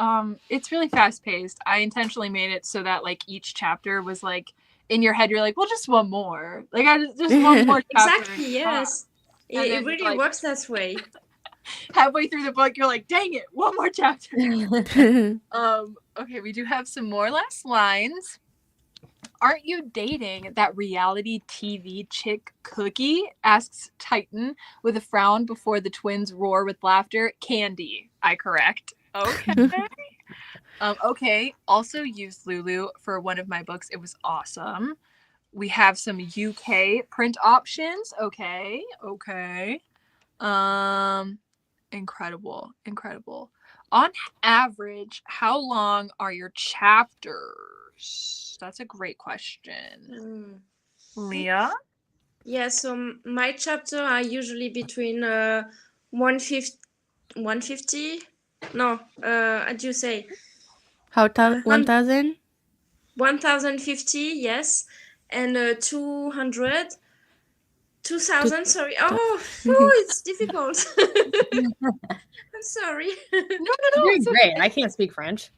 It's really fast paced. I intentionally made it so that like each chapter was like in your head. You're like, well, just one more. Like I just one more chapter. Exactly. Yes. And It then really like works that way. halfway through the book, you're like, dang it, one more chapter. Okay, we do have some more last lines. Aren't you dating that reality TV chick Cookie? Asks Titan with a frown before the twins roar with laughter. Candy, I correct. Okay. Okay. Also used Lulu for one of my books. It was awesome. We have some UK print options. Okay. Incredible. On average, how long are your chapters? That's a great question. Leah? Yeah, so my chapter are usually between 150. No, how do you say? How 1,000? 1050, yes, and 200. 2000, sorry. Oh, it's difficult. I'm sorry. No. You're doing great. I can't speak French.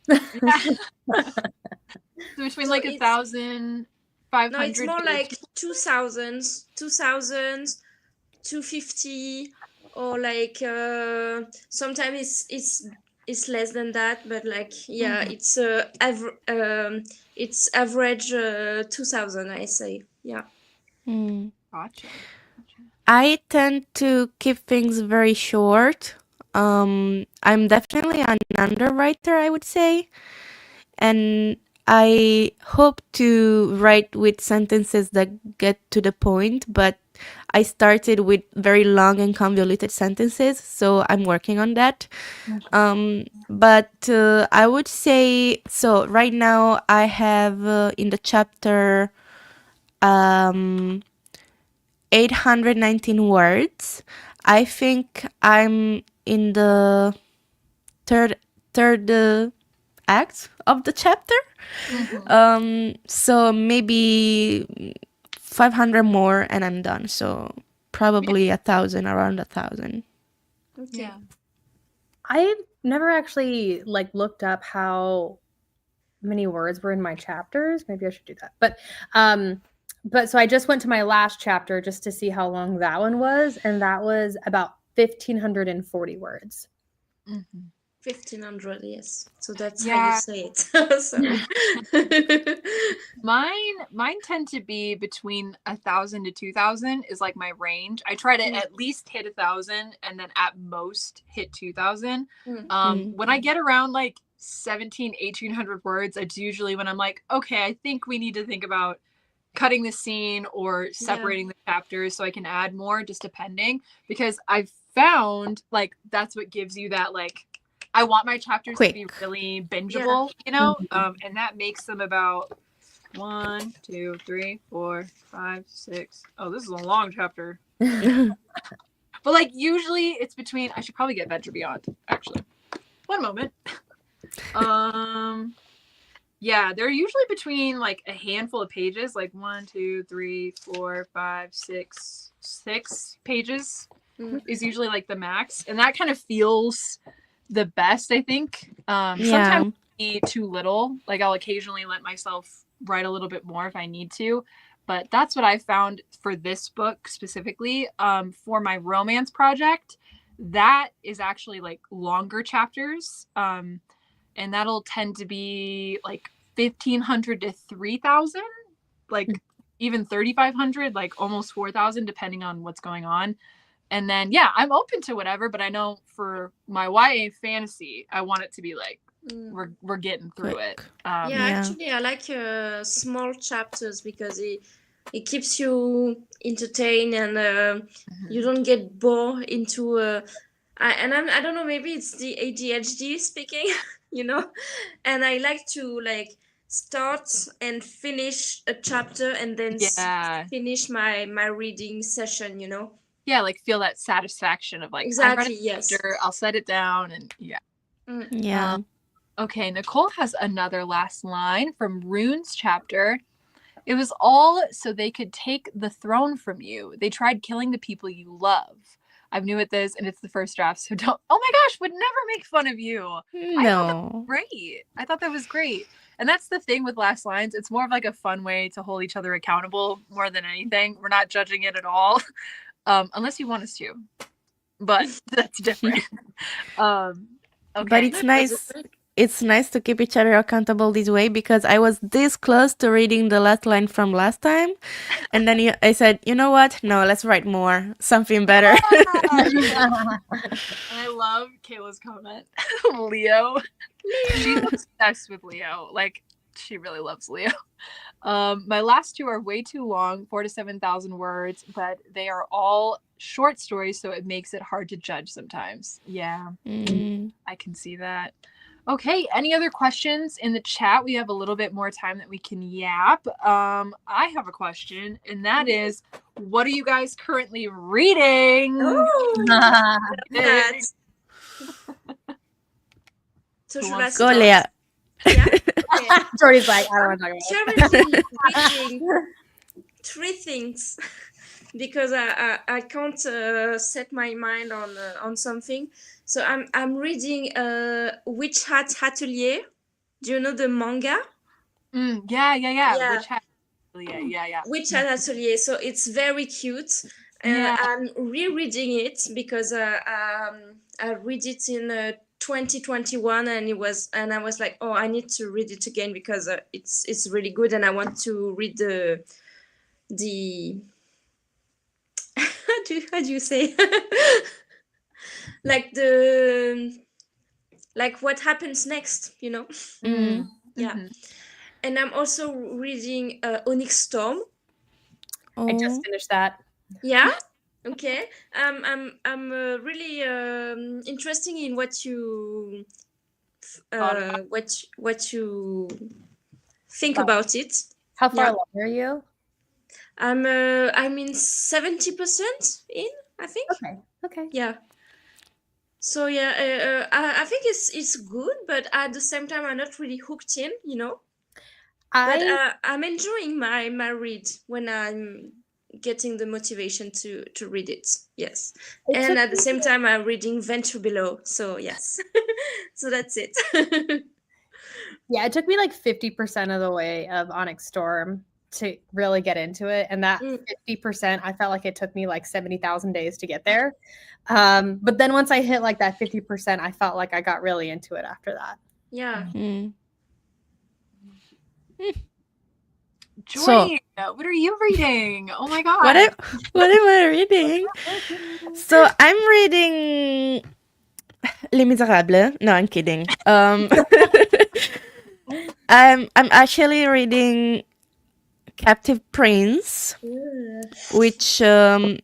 So between like 1,500. No, it's more like 2000s, 250, or like sometimes it's less than that, but like it's average 2000, I say. Yeah. Gotcha. I tend to keep things very short. I'm definitely an underwriter, I would say. And I hope to write with sentences that get to the point, but I started with very long and convoluted sentences, so I'm working on that. But I would say, so right now I have in the chapter 819 words. I think I'm in the third act of the chapter. So maybe 500 more and I'm done. So probably 1,000, around 1,000. Okay. Yeah. I've never actually like looked up how many words were in my chapters. Maybe I should do that. But so I just went to my last chapter just to see how long that one was, and that was about 1,540 words. 1,500, yes. So that's how you say it. Sorry. Mine tend to be between 1,000 to 2,000 is like my range. I try to at least hit 1,000 and then at most hit 2,000. When I get around like 1,800 words, it's usually when I'm like, okay, I think we need to think about cutting the scene or separating the chapters so I can add more, just depending, because I've found like that's what gives you that like I want my chapters to be really bingeable, you know, and that makes them about 1, 2, 3, 4, 5, 6. Oh, this is a long chapter. But like usually it's between. I should probably get Venture Beyond. Actually, one moment. Yeah, they're usually between like a handful of pages, like 1, 2, 3, 4, 5, 6 pages is usually like the max, and that kind of feels the best, I think. Sometimes be too little. Like I'll occasionally let myself write a little bit more if I need to, but that's what I found for this book specifically. For my romance project, that is actually like longer chapters. And that'll tend to be like 1,500 to 3,000, like even 3,500, like almost 4,000, depending on what's going on. And then, yeah, I'm open to whatever, but I know for my YA fantasy, I want it to be like, we're getting through it. Actually, I like small chapters because it keeps you entertained and you don't get bored into I don't know, maybe it's the ADHD speaking, you know, and I like to like start and finish a chapter and then finish my reading session, you know. Yeah, like feel that satisfaction of like exactly. Yes, I'll set it down and okay, Nicole has another last line from Rune's chapter. It was all so they could take the throne from you. They tried killing the people you love. I'm new at this and it's the first draft, so don't. Oh my gosh, would never make fun of you. No. Great. I thought that was great. And that's the thing with Last Lines. It's more of like a fun way to hold each other accountable more than anything. We're not judging it at all, unless you want us to. But that's different. Okay. But it's nice. It's nice to keep each other accountable this way, because I was this close to reading the last line from last time, and then I said, you know what? No, let's write more, something better. I love Kayla's comment. Leo. She's obsessed with Leo. Like, she really loves Leo. My last two are way too long, 4,000 to 7,000 words, but they are all short stories, so it makes it hard to judge sometimes. Yeah, I can see that. Okay, any other questions in the chat? We have a little bit more time that we can yap. I have a question, and that is, what are you guys currently reading? So should I Go, start? Leah. Yeah? Okay. Jordy's like, I don't want to talk about it. Currently reading 3 things because I can't set my mind on something. So I'm reading Witch Hat Atelier. Do you know the manga? Yeah. Yeah. Witch Hat Atelier. Yeah. Witch Hat Atelier. So it's very cute. I'm rereading it because I read it in 2021 and I was like, oh, I need to read it again because it's really good, and I want to read the how do you say like what happens next, you know? Yeah. And I'm also reading Onyx Storm. I just finished that. Yeah. Okay. I'm really interested in what you think about it. How far along are you? I'm in 70% in, I think. Okay. Yeah. So yeah, I think it's good, but at the same time, I'm not really hooked in, you know. But I'm enjoying my read when I'm getting the motivation to read it. Yes. And at the same time, I'm reading Venture Below. So yes. So that's it. Yeah, it took me like 50% of the way of Onyx Storm to really get into it, and that 50%, I felt like it took me like 70,000 days to get there. But then once I hit like that 50%, I felt like I got really into it after that. Yeah. Joy, what are you reading? Oh my god. What am I reading? So I'm reading Les Miserables. No, I'm kidding. I'm actually reading Captive Prince, which I'm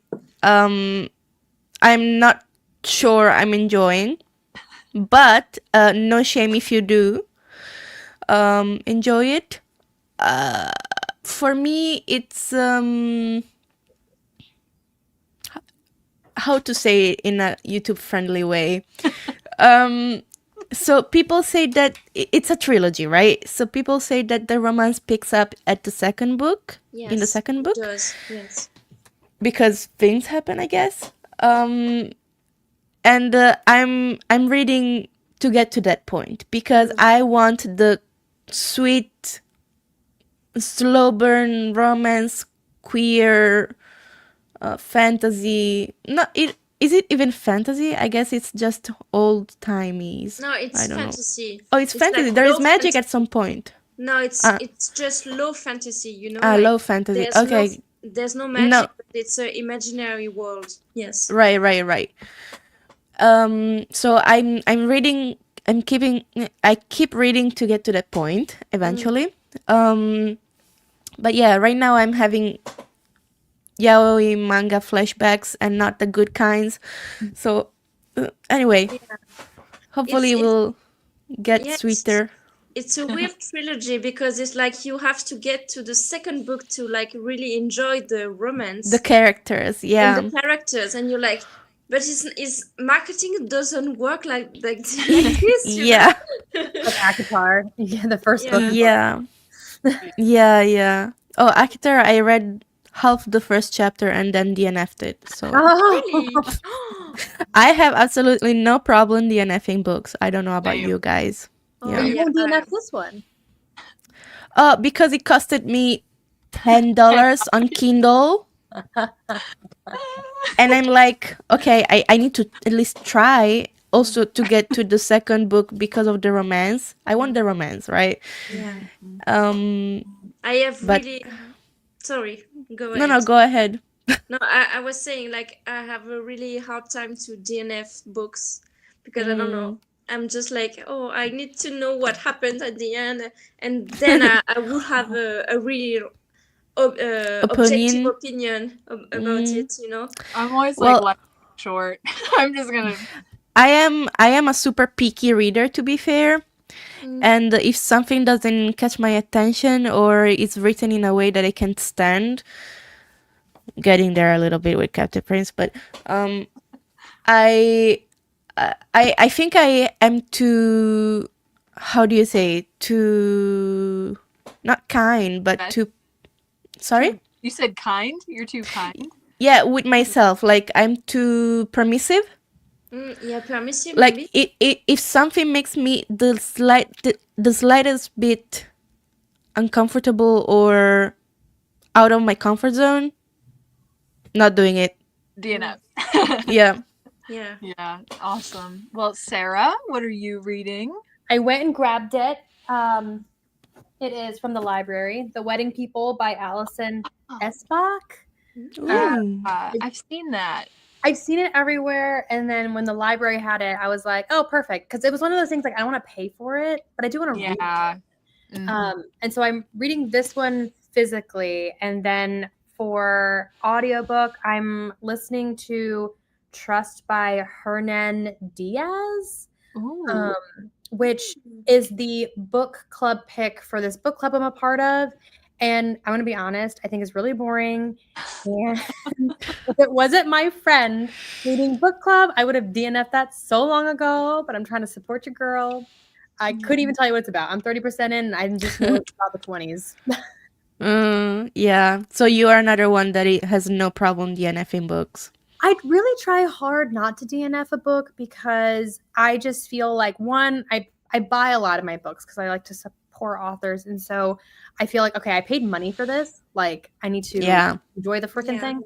not sure I'm enjoying, but no shame if you do enjoy it. For me, it's how to say it in a YouTube friendly way. So people say that it's a trilogy, right? So people say that the romance picks up at the second book. Yes, in the second book, it does. Yes, because things happen, I guess. And I'm reading to get to that point because I want the sweet, slow burn romance, queer, fantasy. Is it even fantasy? I guess it's just old timey. No, it's fantasy. Oh, it's fantasy. Like there is magic at some point. No, it's just low fantasy. You know. Low fantasy. Okay. There's no magic. No. It's an imaginary world. Yes. Right. So I'm reading. I keep reading to get to that point eventually. But yeah, right now I'm having yaoi manga flashbacks and not the good kinds. So anyway, hopefully we'll get sweeter. It's a weird trilogy because it's like you have to get to the second book to like really enjoy the romance, the characters, and you're like, but his marketing doesn't work like this. Yeah. Like Akatar, the first book. Yeah. Oh, Akatar, I read half the first chapter and then DNF'd it. So Really? I have absolutely no problem DNFing books. I don't know about Same. you guys. Oh, Yeah. But you yeah, won't DNF this one. Because it costed me $10 on Kindle. And I'm like, okay, I need to at least try also to get to the second book because of the romance. I want the romance, right? yeah. I have But really. Sorry, go no, ahead. go ahead. No, I was saying like I have a really hard time to DNF books because I don't know. I'm just like, oh, I need to know what happens at the end, and then I would have a really objective Opinion. opinion about it. You know. I'm always Well- like life is short. I'm just gonna. I am a super picky reader, to be fair. And if something doesn't catch my attention or it's written in a way that I can't stand, getting there a little bit with Captain Prince, but I think I am too, how do you say, too, not kind, but too, sorry? You said kind? You're too kind? Yeah, with myself, like I'm too permissive. Yeah, permissive. Like Maybe. if something makes me the slightest bit uncomfortable or out of my comfort zone, not doing it. DNF. Yeah. Yeah. Yeah, awesome. Well, Sarah, what are you reading? I went and grabbed it. It is from the library, The Wedding People by Alison Esbach. Ooh. I've seen that. I've seen it everywhere, and then when the library had it, I was like, "Oh, perfect!" Because it was one of those things like I don't want to pay for it, but I do want to read it. Yeah. Mhm. And so I'm reading this one physically, and then for audiobook, I'm listening to Trust by Hernan Diaz, Ooh. which is the book club pick for this book club I'm a part of. And I'm going to be honest, I think it's really boring. And if it wasn't my friend reading book club, I would have DNF'd that so long ago, but I'm trying to support your girl. I couldn't even tell you what it's about. I'm 30% in, and I just know it's about the 20s. Yeah. So you are another one that has no problem DNFing books. I'd really try hard not to DNF a book because I just feel like, one, I buy a lot of my books because I like to support authors. And so I feel like, okay, I paid money for this. Like, I need to enjoy the freaking thing.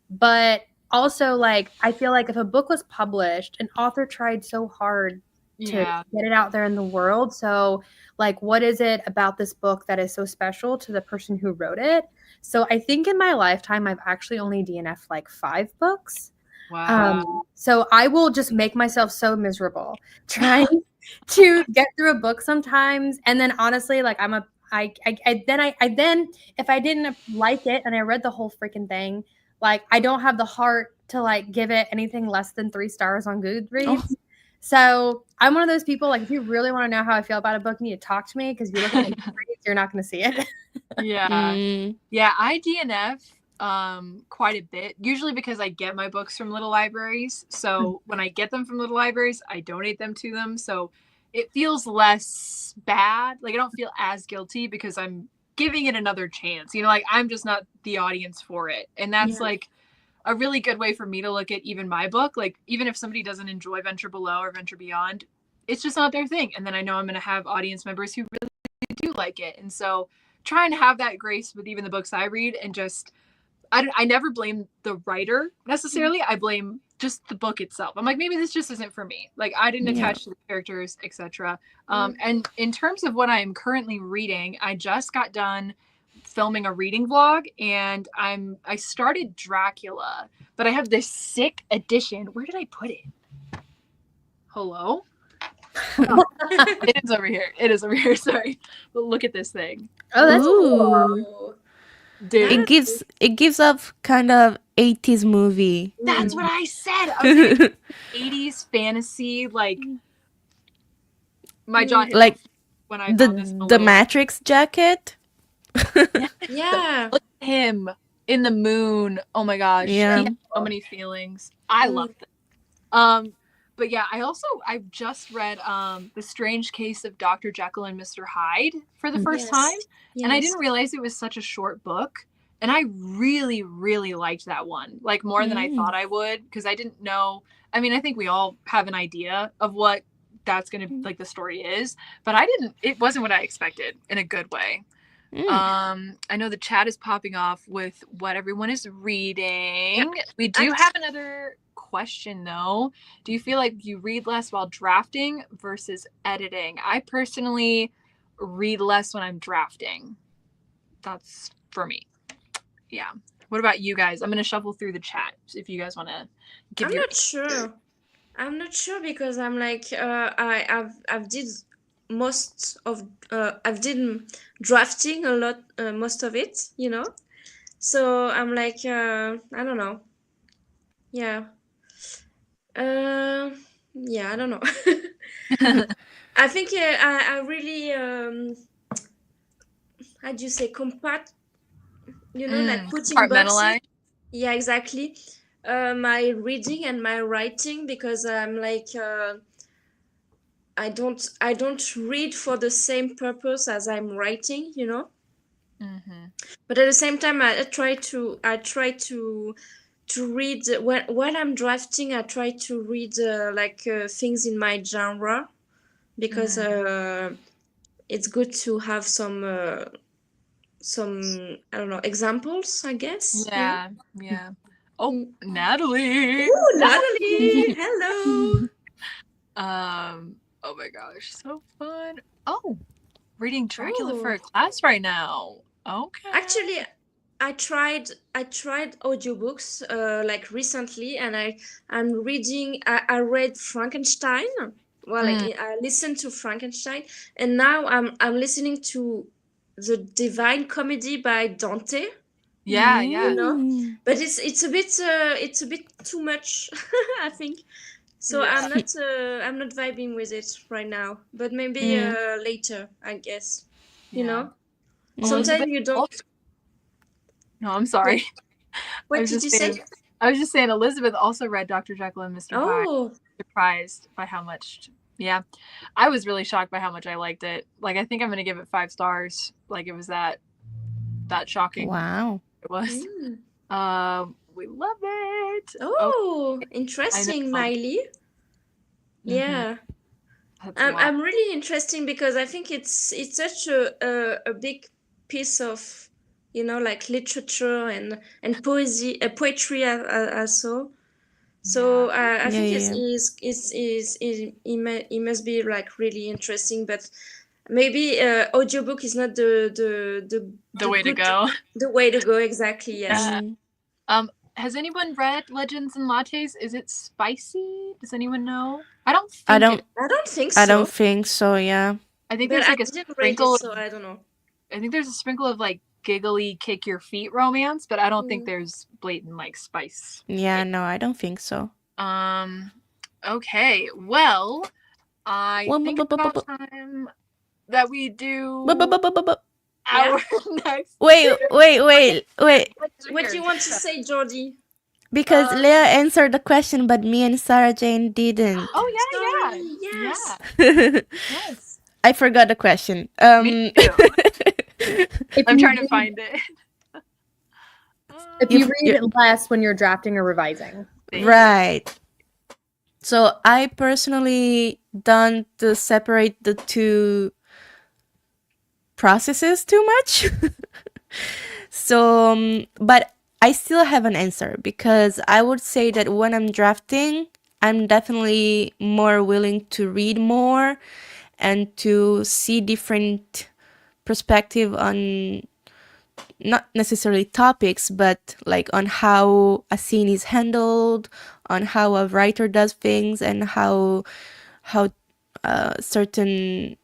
But also, like, I feel like if a book was published, an author tried so hard to get it out there in the world. So, like, what is it about this book that is so special to the person who wrote it? So I think in my lifetime, I've actually only DNF'd like 5 books. Wow. So I will just make myself so miserable trying to get through a book sometimes. And then honestly, like then if I didn't like it and I read the whole freaking thing, like I don't have the heart to like give it anything less than 3 stars on GoodReads. Oh. So I'm one of those people, like, if you really want to know how I feel about a book, you need to talk to me because you look at my grades, you're not going to see it. Yeah, I DNF quite a bit, usually because I get my books from little libraries. So when I get them from little libraries, I donate them to them. So it feels less bad. Like I don't feel as guilty because I'm giving it another chance. You know, like I'm just not the audience for it. And that's like a really good way for me to look at even my book. Like even if somebody doesn't enjoy Venture Below or Venture Beyond, it's just not their thing. And then I know I'm going to have audience members who really do like it. And so trying to have that grace with even the books I read, and just I never blame the writer necessarily. I blame just the book itself. I'm like, maybe this just isn't for me. Like I didn't attach to the characters, etc. And in terms of what I am currently reading, I just got done filming a reading vlog, and I started Dracula, but I have this sick edition. Where did I put it? Hello? Oh, it is over here. It is over here. Sorry. But look at this thing. Oh, that's cool. Dude. It gives off kind of 80s movie. That's what I said. I was like 80s fantasy, like my jaw hit like when I found this the Matrix jacket. Yeah. Look at him in the moon. Oh my gosh. Yeah. He had so many feelings. I love it. But yeah, I just read The Strange Case of Dr. Jekyll and Mr. Hyde for the first time. Yes. And I didn't realize it was such a short book. And I really, really liked that one, like more than I thought I would, because I didn't know. I mean, I think we all have an idea of what that's going to, like, the story is, but it wasn't what I expected in a good way. I know the chat is popping off with what everyone is reading. We do have another question though. Do you feel like you read less while drafting versus editing? I personally read less when I'm drafting. That's for me. Yeah. What about you guys? I'm going to shuffle through the chat if you guys want to give I'm not sure. I'm not sure because I'm like I've did most of I've did drafting a lot, most of it, you know. So I'm like I don't know. Yeah. Yeah, I don't know. I think I really how do you say compact? You know, like putting boxes. Yeah, exactly. My reading and my writing, because I'm like I don't read for the same purpose as I'm writing, you know. But at the same time, I try to read when I'm drafting. I try to read things in my genre, because it's good to have some I don't know, examples, I guess. Yeah. Oh, Natalie. Ooh, Natalie. Hello. Oh my gosh, so fun. Oh, reading Dracula for a class right now. Okay. Actually, I tried audiobooks like recently, and I'm reading. I read Frankenstein. Well, I listened to Frankenstein, and now I'm listening to the Divine Comedy by Dante. Yeah. You know, but it's a bit too much, I think. So I'm not vibing with it right now, but maybe later, I guess. You know, sometimes you don't. No, I'm sorry. What did you say? I was just saying Elizabeth also read Dr. Jekyll and Mr. Hyde. Surprised by how much. Yeah, I was really shocked by how much I liked it. Like, I think I'm gonna give it 5 stars. Like, it was that shocking. Wow. It was. We love it. Oh, interesting, Miley. Yeah. I'm really interesting because I think it's such a big piece of, you know, like literature and poetry also. So I think it must be like really interesting, but maybe audiobook is not the way to go. The way to go, exactly. Yes. Has anyone read Legends and Lattes? Is it spicy? Does anyone know? I don't think so. I don't think so, yeah. I think there's like a sprinkle. So I don't know. I think there's a sprinkle of like giggly kick your feet romance, but I don't think there's blatant like spice. Yeah, no, I don't think so. Okay. Well, I think it's about time that we do our next. Wait. What do you want to say, Jordi? Because Leah answered the question, but me and Sarah Jane didn't. Oh yeah. Yes. I forgot the question. Me too. I'm trying to find it. If you read less when you're drafting or revising. Right. So I personally don't separate the two processes too much. So, but I still have an answer, because I would say that when I'm drafting, I'm definitely more willing to read more and to see different perspective on not necessarily topics, but like on how a scene is handled, on how a writer does things, and how certain,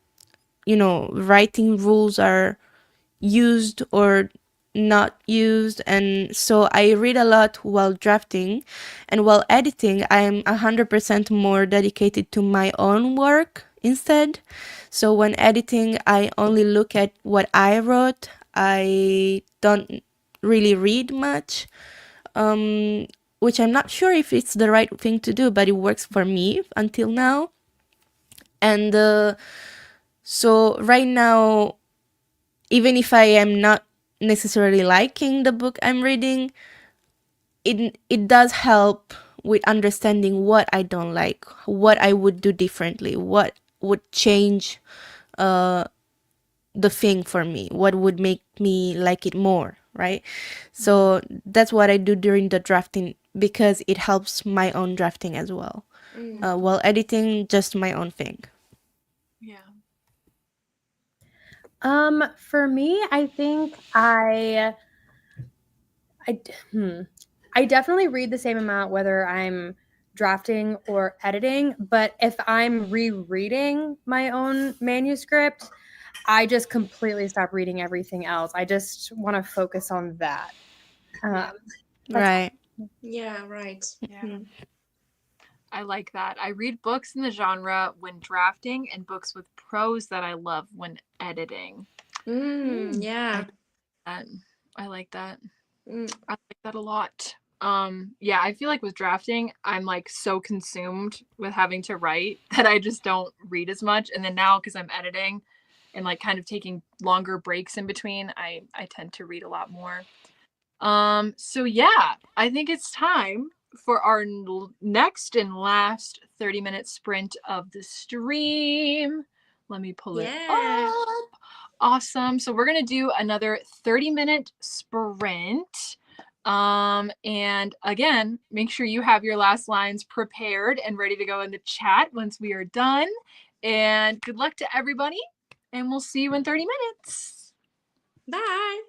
you know, writing rules are used or not used. And so I read a lot while drafting, and while editing I'm 100% more dedicated to my own work instead. So when editing, I only look at what I wrote. I don't really read much, which I'm not sure if it's the right thing to do, but it works for me until now. And so right now, even if I am not necessarily liking the book I'm reading, it does help with understanding what I don't like, what I would do differently, what would change the thing for me, what would make me like it more, right? So that's what I do during the drafting, because it helps my own drafting as well. While editing, just my own thing. Yeah. For me, I think I definitely read the same amount whether I'm drafting or editing, but if I'm rereading my own manuscript, I just completely stop reading everything else. I just want to focus on that. Yeah. Right. Yeah, right. Yeah. I like that. I read books in the genre when drafting and books with prose that I love when editing. Yeah. I like that. Mm. I like that a lot. Yeah, I feel like with drafting, I'm like so consumed with having to write that I just don't read as much. And then now, because I'm editing and like kind of taking longer breaks in between, I tend to read a lot more. So yeah, I think it's time for our next and last 30-minute sprint of the stream. Let me pull it Yeah. up. Awesome. So we're going to do another 30-minute sprint. And again, make sure you have your last lines prepared and ready to go in the chat once we are done. And good luck to everybody, and we'll see you in 30 minutes. Bye.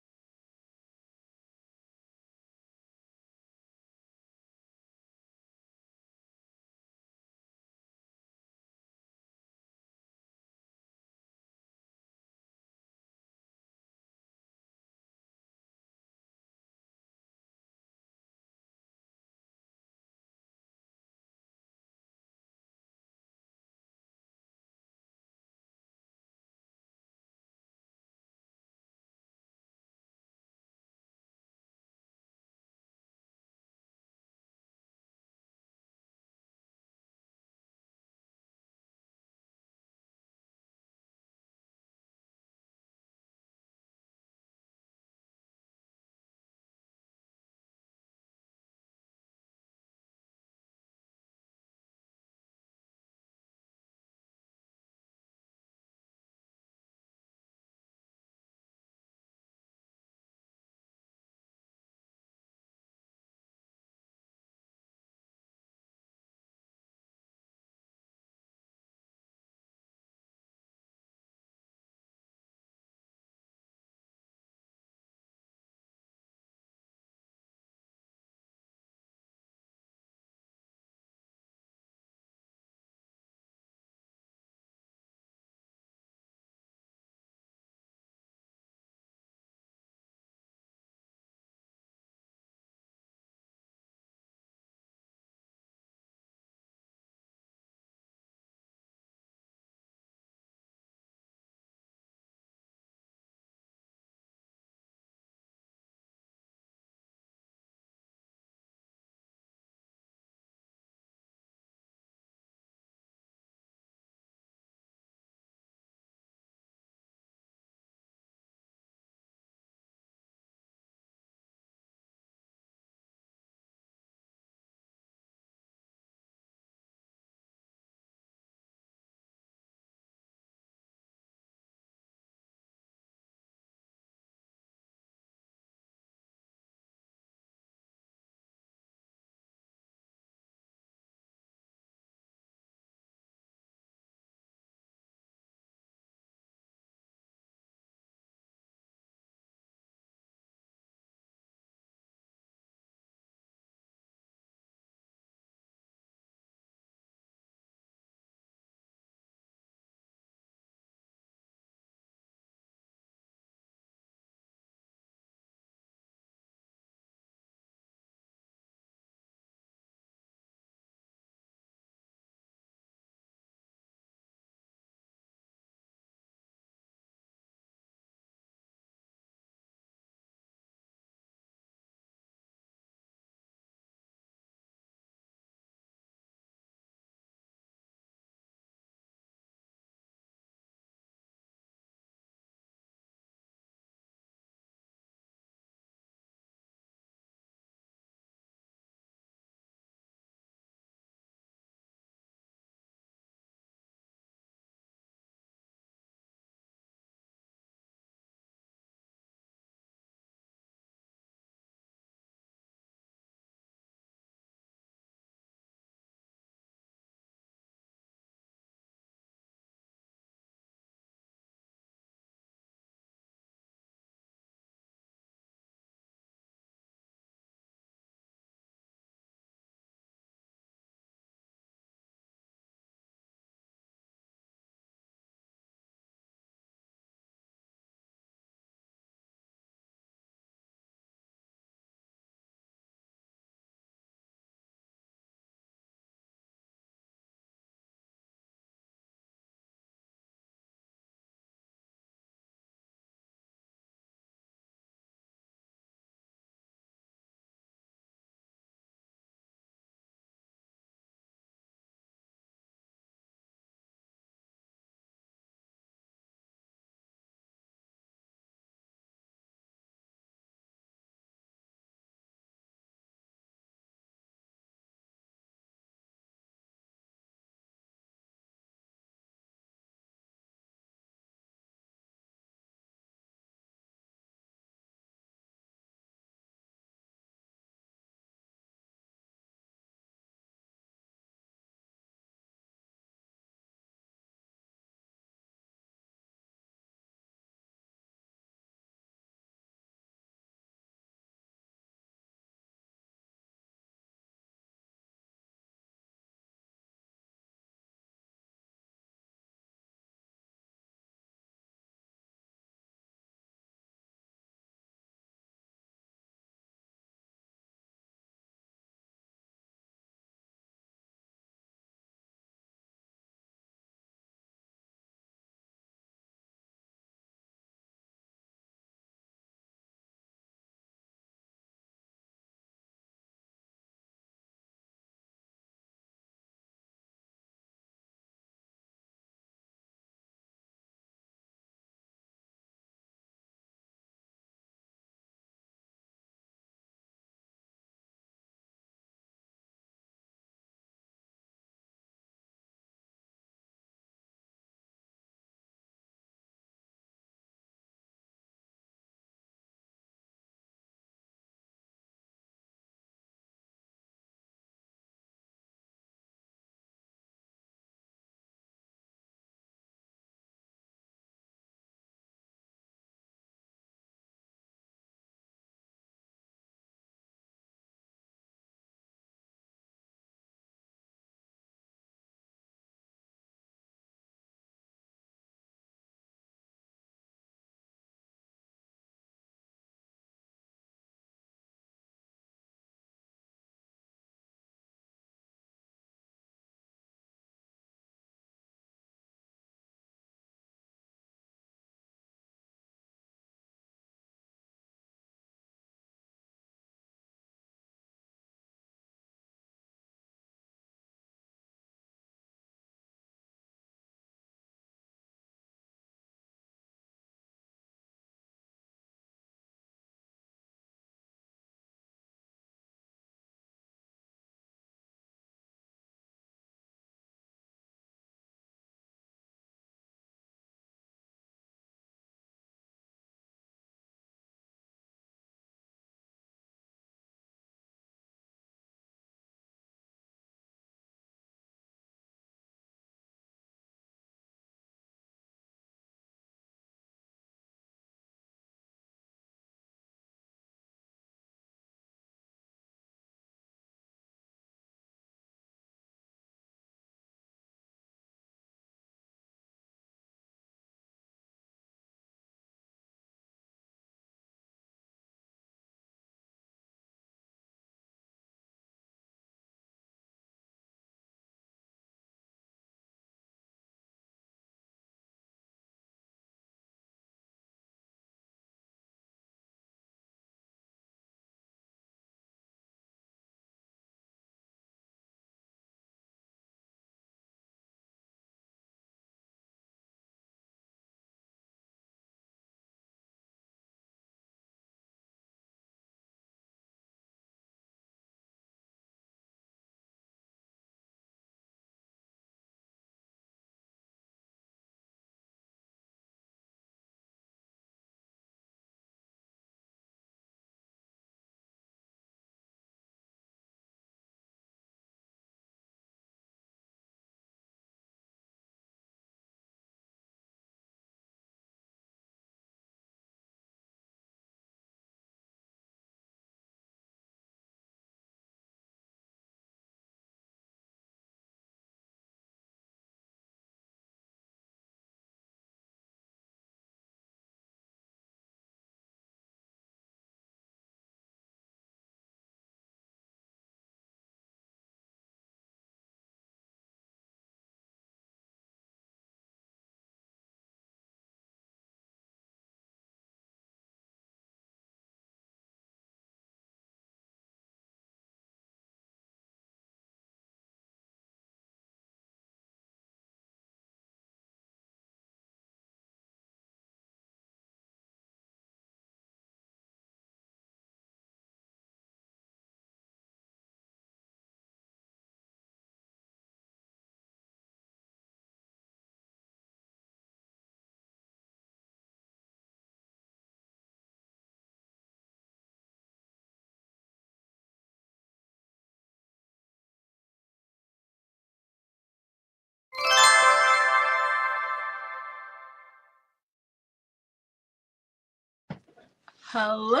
Hello.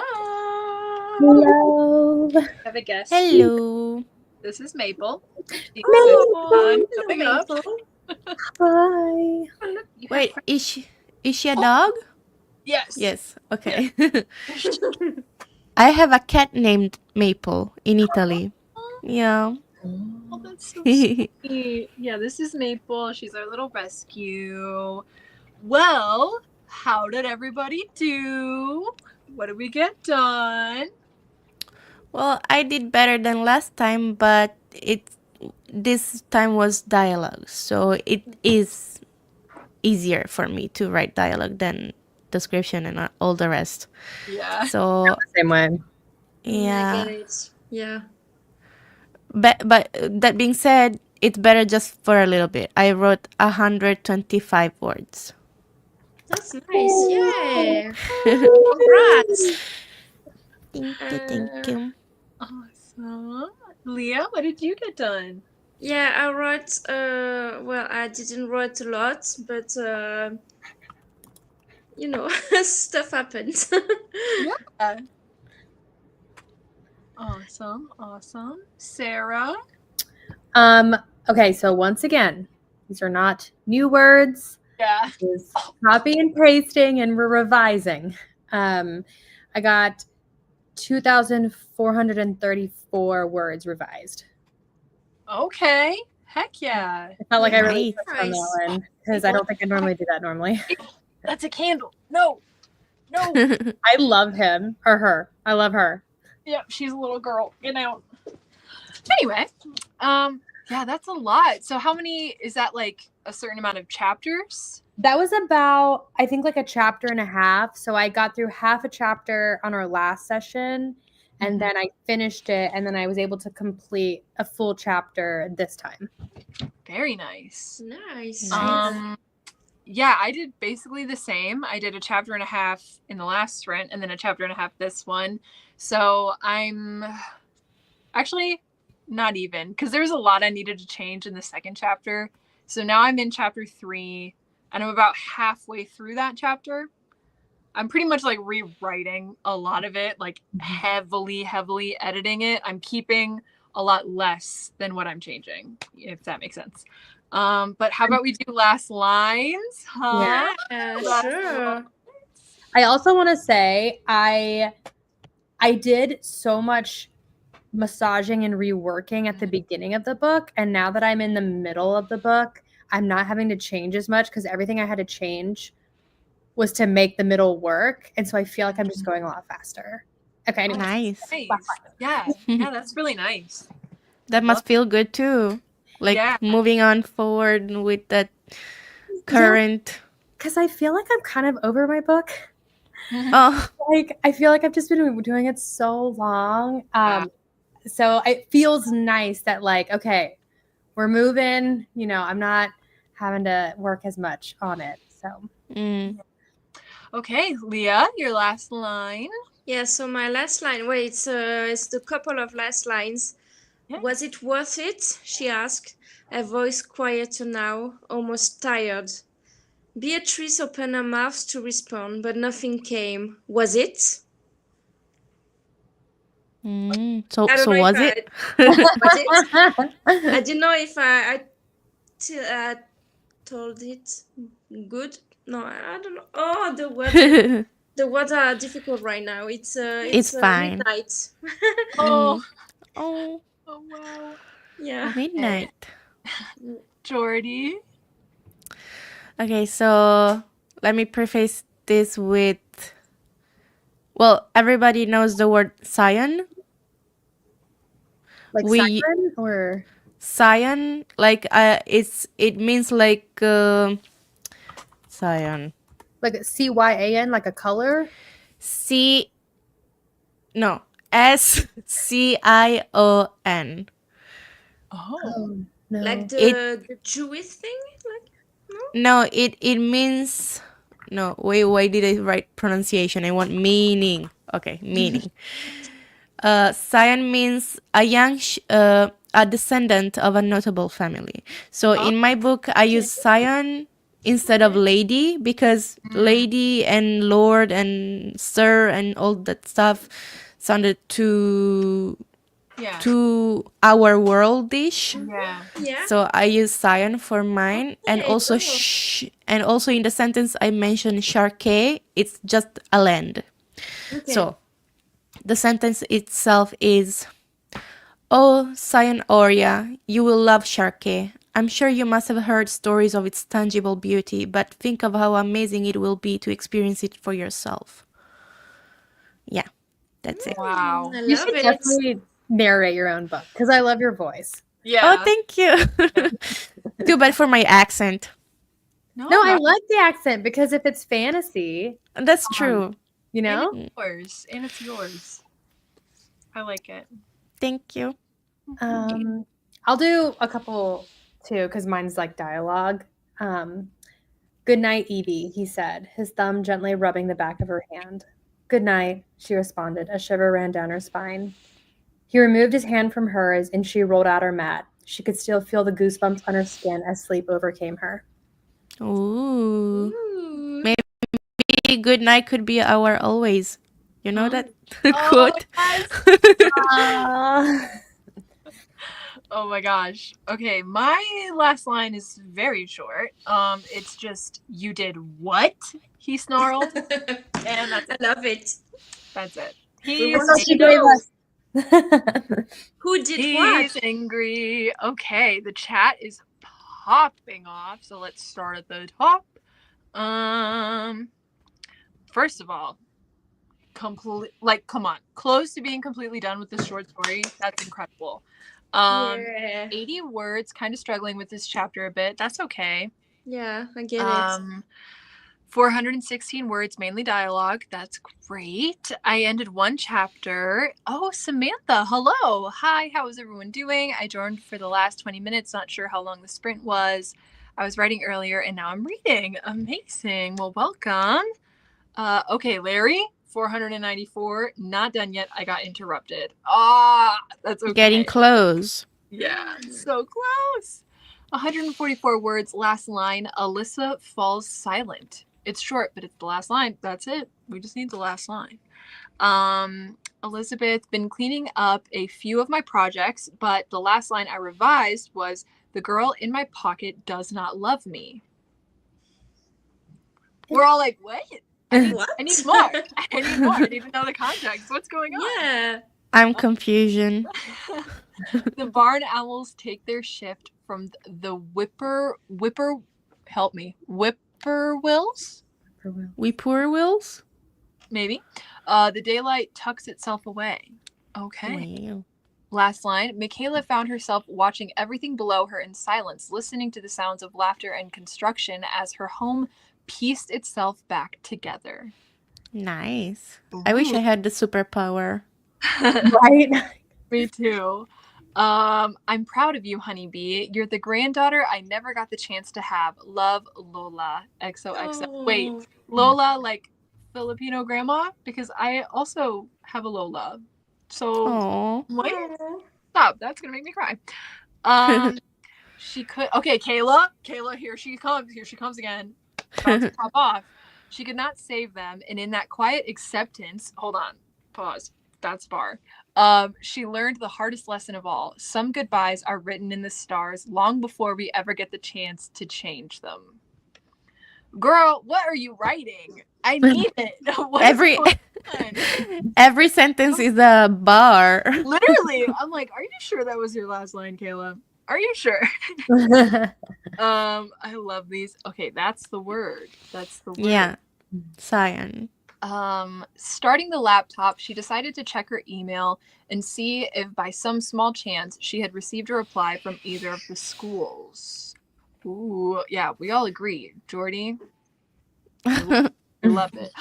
Hello. I have a guest. Hello. This is Maple. She's Hello, coming up. Maple. Hi. You have Wait, friends. is she a dog? Yes. Yes. Okay. I have a cat named Maple in Italy. Yeah. Oh, that's so sweet. Yeah, this is Maple. She's our little rescue. Well, how did everybody do? What did we get done? Well, I did better than last time, but this time was dialogue, so it is easier for me to write dialogue than description and all the rest. Yeah. So Same way. I yeah. get it. Yeah. But that being said, it's better just for a little bit. I wrote 125 words. That's nice. Yeah. Congrats. Thank you. Awesome. Leah, what did you get done? Yeah, I wrote, well, I didn't write a lot, but, you know, stuff happened. Yeah. Awesome. Sarah? Okay, so once again, these are not new words. Yeah. This is copy and pasting, and we're revising. I got 2,434 words revised. Okay. Heck yeah. I felt like I really Nice. pushed on that one because I don't think I normally do that normally. That's a candle. No. I love him or her. I love her. Yep, she's a little girl. Get out. Anyway, yeah, that's a lot. So how many is that, like a certain amount of chapters? That was about, I think, like a chapter and a half. So I got through half a chapter on our last session, and then I finished it, and then I was able to complete a full chapter this time. Very nice. Nice. Yeah, I did basically the same. I did a chapter and a half in the last sprint and then a chapter and a half this one. So I'm actually not even, because there was a lot I needed to change in the second chapter. So now I'm in chapter 3 and I'm about halfway through that chapter. I'm pretty much like rewriting a lot of it, like heavily editing it. I'm keeping a lot less than what I'm changing, if that makes sense. But how about we do last lines? Huh? Yeah, Last sure. lines. I also want to say I did so much massaging and reworking at the beginning of the book, and now that I'm in the middle of the book, I'm not having to change as much because everything I had to change was to make the middle work, and so I feel like I'm just going a lot faster. Okay, anyway. Nice. Yeah, that's really nice. That must feel good too. Like moving on forward with that current. Because I feel like I'm kind of over my book. Oh, Like I feel like I've just been doing it so long. So it feels nice that, like, okay, we're moving, you know, I'm not having to work as much on it. So Okay, Leah, your last line. Yeah, so my last line, well, it's the couple of last lines. Yeah. Was it worth it? She asked, her voice quieter now, almost tired. Beatrice opened her mouth to respond, but nothing came. Was it? So I don't so know was if it? Was it? I didn't know if I told it good. No, I don't know. Oh, the words are difficult right now. It's fine. midnight. Oh Oh, wow. Yeah. midnight. Jordy. Okay, so let me preface this with, well, everybody knows the word scion. Like siren or Scion, like it means like scion. like CYAN, like a color? SCION. Oh. No. Like the Jewish thing? Like No, it means no. Wait, why did I write pronunciation? I want meaning. Okay, meaning. Scion means a young, a descendant of a notable family. So in my book, I use scion instead of lady, because lady and lord and sir and all that stuff sounded too our worldish. Yeah. So I use cyan for mine, and Okay, also cool. and also in the sentence I mentioned Sharkey, it's just a land. Okay. So the sentence itself is, "Oh, Cyan Oria, you will love Sharkey. I'm sure you must have heard stories of its tangible beauty, but think of how amazing it will be to experience it for yourself." Yeah, that's it. Wow. I You love should it. definitely narrate your own book because I love your voice. Yeah. Oh, thank you. Too bad for my accent. No, I not like the accent because if it's fantasy, That's true. you and know. it's yours. And it's yours. I like it. Thank you. I'll do a couple too because mine's like dialogue. Good night, Evie, he said, his thumb gently rubbing the back of her hand. Good night, she responded. A shiver ran down her spine. He removed his hand from hers and she rolled out her mat. She could still feel the goosebumps on her skin as sleep overcame her. Ooh. Ooh. Maybe good night could be our always. You know that Oh, quote? yes. Oh my gosh. Okay, my last line is very short. It's just, "You did what?" he snarled. And that's I it. love it. That's it. We He's want to She gave know us. who did He's what. angry. Okay, the chat is popping off. So let's start at the top. First of all, come on, close to being completely done with this short story. That's incredible. Yeah. 80 words, kind of struggling with this chapter a bit. That's okay. Yeah, I get it. 416 words, mainly dialogue. That's great. I ended one chapter. Oh, Samantha, hello. Hi, how is everyone doing? I joined for the last 20 minutes, not sure how long the sprint was. I was writing earlier and now I'm reading. Amazing. Well, welcome. Okay, Larry, 494, not done yet. I got interrupted. That's okay. Getting close. Yeah, so close. 144 words, last line. Alyssa falls silent. It's short, but it's the last line. That's it. We just need the last line. Elizabeth, been cleaning up a few of my projects, but the last line I revised was, "The girl in my pocket does not love me." We're all like, what? I need more. I need more. I need to know the context. What's going on? Yeah. I'm confusion. The barn owls take their shift from the whippoorwills? Whippoorwills? Maybe. The daylight tucks itself away. Okay. Wow. Last line. Michaela found herself watching everything below her in silence, listening to the sounds of laughter and construction as her home pieced itself back together. Nice. I wish I had the superpower. Right? Me too. I'm proud of you, honeybee. You're the granddaughter I never got the chance to have. Love, Lola. XOXO. Oh. Wait, Lola like Filipino grandma? Because I also have a Lola. So Oh. wait, Oh. stop. That's gonna make me cry. She could. Okay, Kayla, here she comes. Here she comes again. About to pop off. She could not save them, and in that quiet acceptance, hold on, pause. That's bar. She learned the hardest lesson of all. Some goodbyes are written in the stars long before we ever get the chance to change them. Girl, what are you writing? I need it. Every sentence is a bar. Literally, I'm like, are you sure that was your last line, Kayla? Are you sure? I love these. Okay, that's the word. Yeah, cyan. Starting the laptop, she decided to check her email and see if by some small chance she had received a reply from either of the schools. Ooh, yeah, we all agree. Jordy, I love it.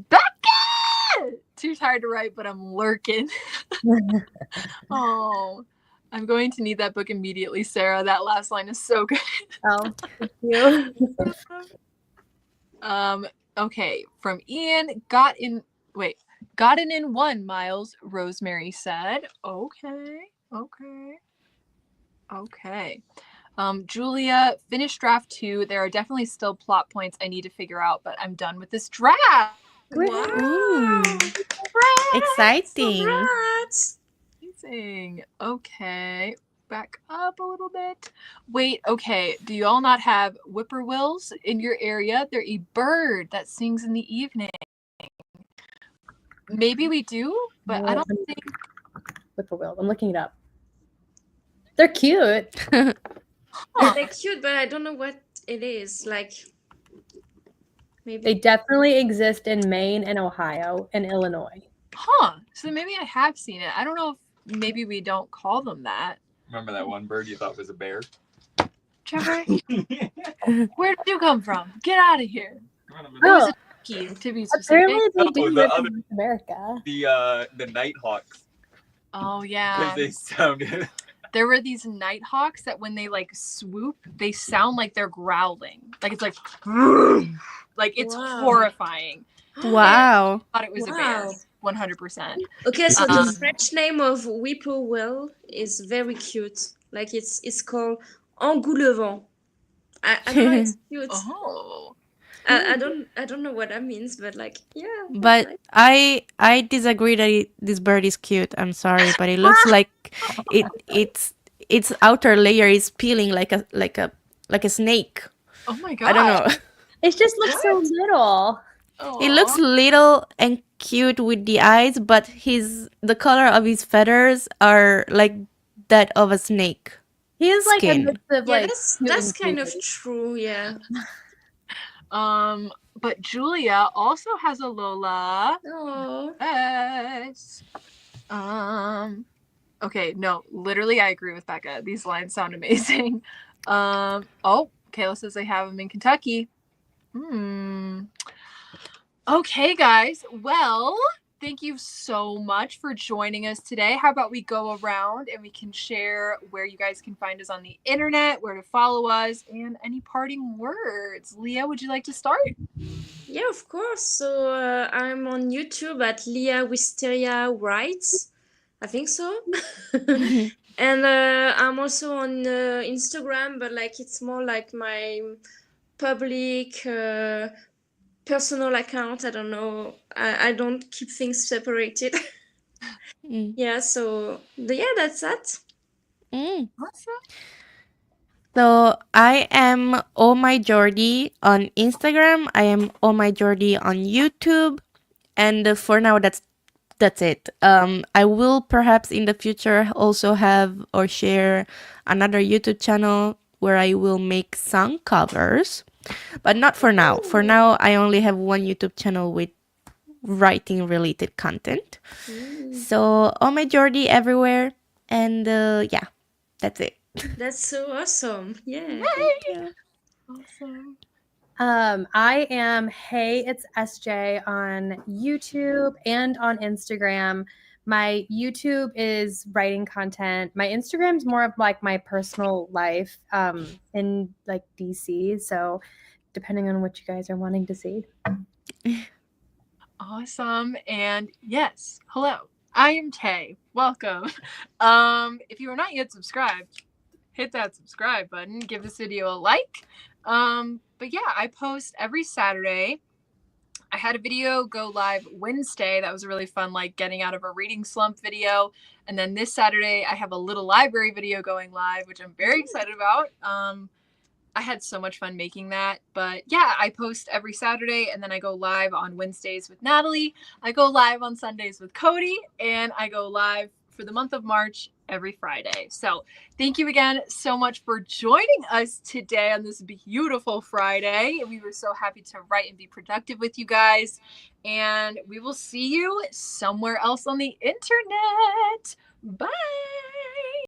Becca! Too tired to write, but I'm lurking. Oh, I'm going to need that book immediately, Sarah. That last line is so good. Oh, thank you. Okay, from Ian, gotten in one, Miles, Rosemary said. Okay. Julia, finished draft 2. There are definitely still plot points I need to figure out, but I'm done with this draft. Wow. Ooh, Congrats! exciting. Congrats. Amazing. Okay, back up a little bit. Wait, okay. Do you all not have whippoorwills in your area? They're a bird that sings in the evening. Maybe we do, but I don't think. Whippoorwill. I'm looking it up. They're cute. They're cute, but I don't know what it is. Like, maybe. They definitely exist in Maine and Ohio and Illinois. Huh. So maybe I have seen it. I don't know if maybe we don't call them that. Remember that one bird you thought was a bear? Trevor, where did you come from? Get out of here. It Oh, was a turkey, to be specific. apparently they Oh, do the live other- in North America. The nighthawks. Oh Because yeah. they sounded. There were these nighthawks that when they like swoop, they sound like they're growling. Like it's like it's Wow. horrifying. Wow. I thought it was a bear. Wow. 100%. Okay, so Um, the French name of whippoorwill is very cute. Like it's called engoulevent. I don't know, it's cute. Oh. I don't know what that means, but like yeah. that's But nice. I disagree that this bird is cute. I'm sorry, but it looks like its outer layer is peeling like a snake. Oh my god. I don't know. It just looks so little. It looks little and cute with the eyes, but the color of his feathers are like that of a snake. He is like a Skin. mix of Yeah, like cute that's and kind of cute. true, yeah. But Julia also has a Lola. Oh. Yes. Okay, no, literally I agree with Becca. These lines sound amazing. Oh, Kayla says they have them in Kentucky. Okay, guys. Well, thank you so much for joining us today. How about we go around and we can share where you guys can find us on the internet, where to follow us, and any parting words. Leah, would you like to start? Yeah, of course. So I'm on YouTube at Leah Wisteria Wright. I think so. And I'm also on Instagram, but like it's more like my public personal account. I don't know. I don't keep things separated. Yeah, so that's that. Awesome. So I am Oh My Jordy on Instagram. I am Oh My Jordy on YouTube, and for now that's it. I will perhaps in the future also have or share another YouTube channel where I will make song covers, but not for now. For now, I only have one YouTube channel with writing related content. So Oh My Jordy everywhere, and yeah, that's it. That's so awesome. Yeah. Awesome. I am Hey It's SJ on YouTube and on Instagram. My YouTube is writing content. My Instagram's more of like my personal life in like DC. So depending on what you guys are wanting to see. Awesome. And yes, hello. I am Tay. Welcome. If you are not yet subscribed, hit that subscribe button. Give this video a like. But yeah, I post every Saturday. I had a video go live Wednesday. That was a really fun, like getting out of a reading slump video. And then this Saturday, I have a little library video going live, which I'm very excited about. I had so much fun making that. But yeah, I post every Saturday and then I go live on Wednesdays with Natalie. I go live on Sundays with Cody, and I go live for the month of March every Friday. So thank you again so much for joining us today on this beautiful Friday. We were so happy to write and be productive with you guys. And we will see you somewhere else on the internet. Bye.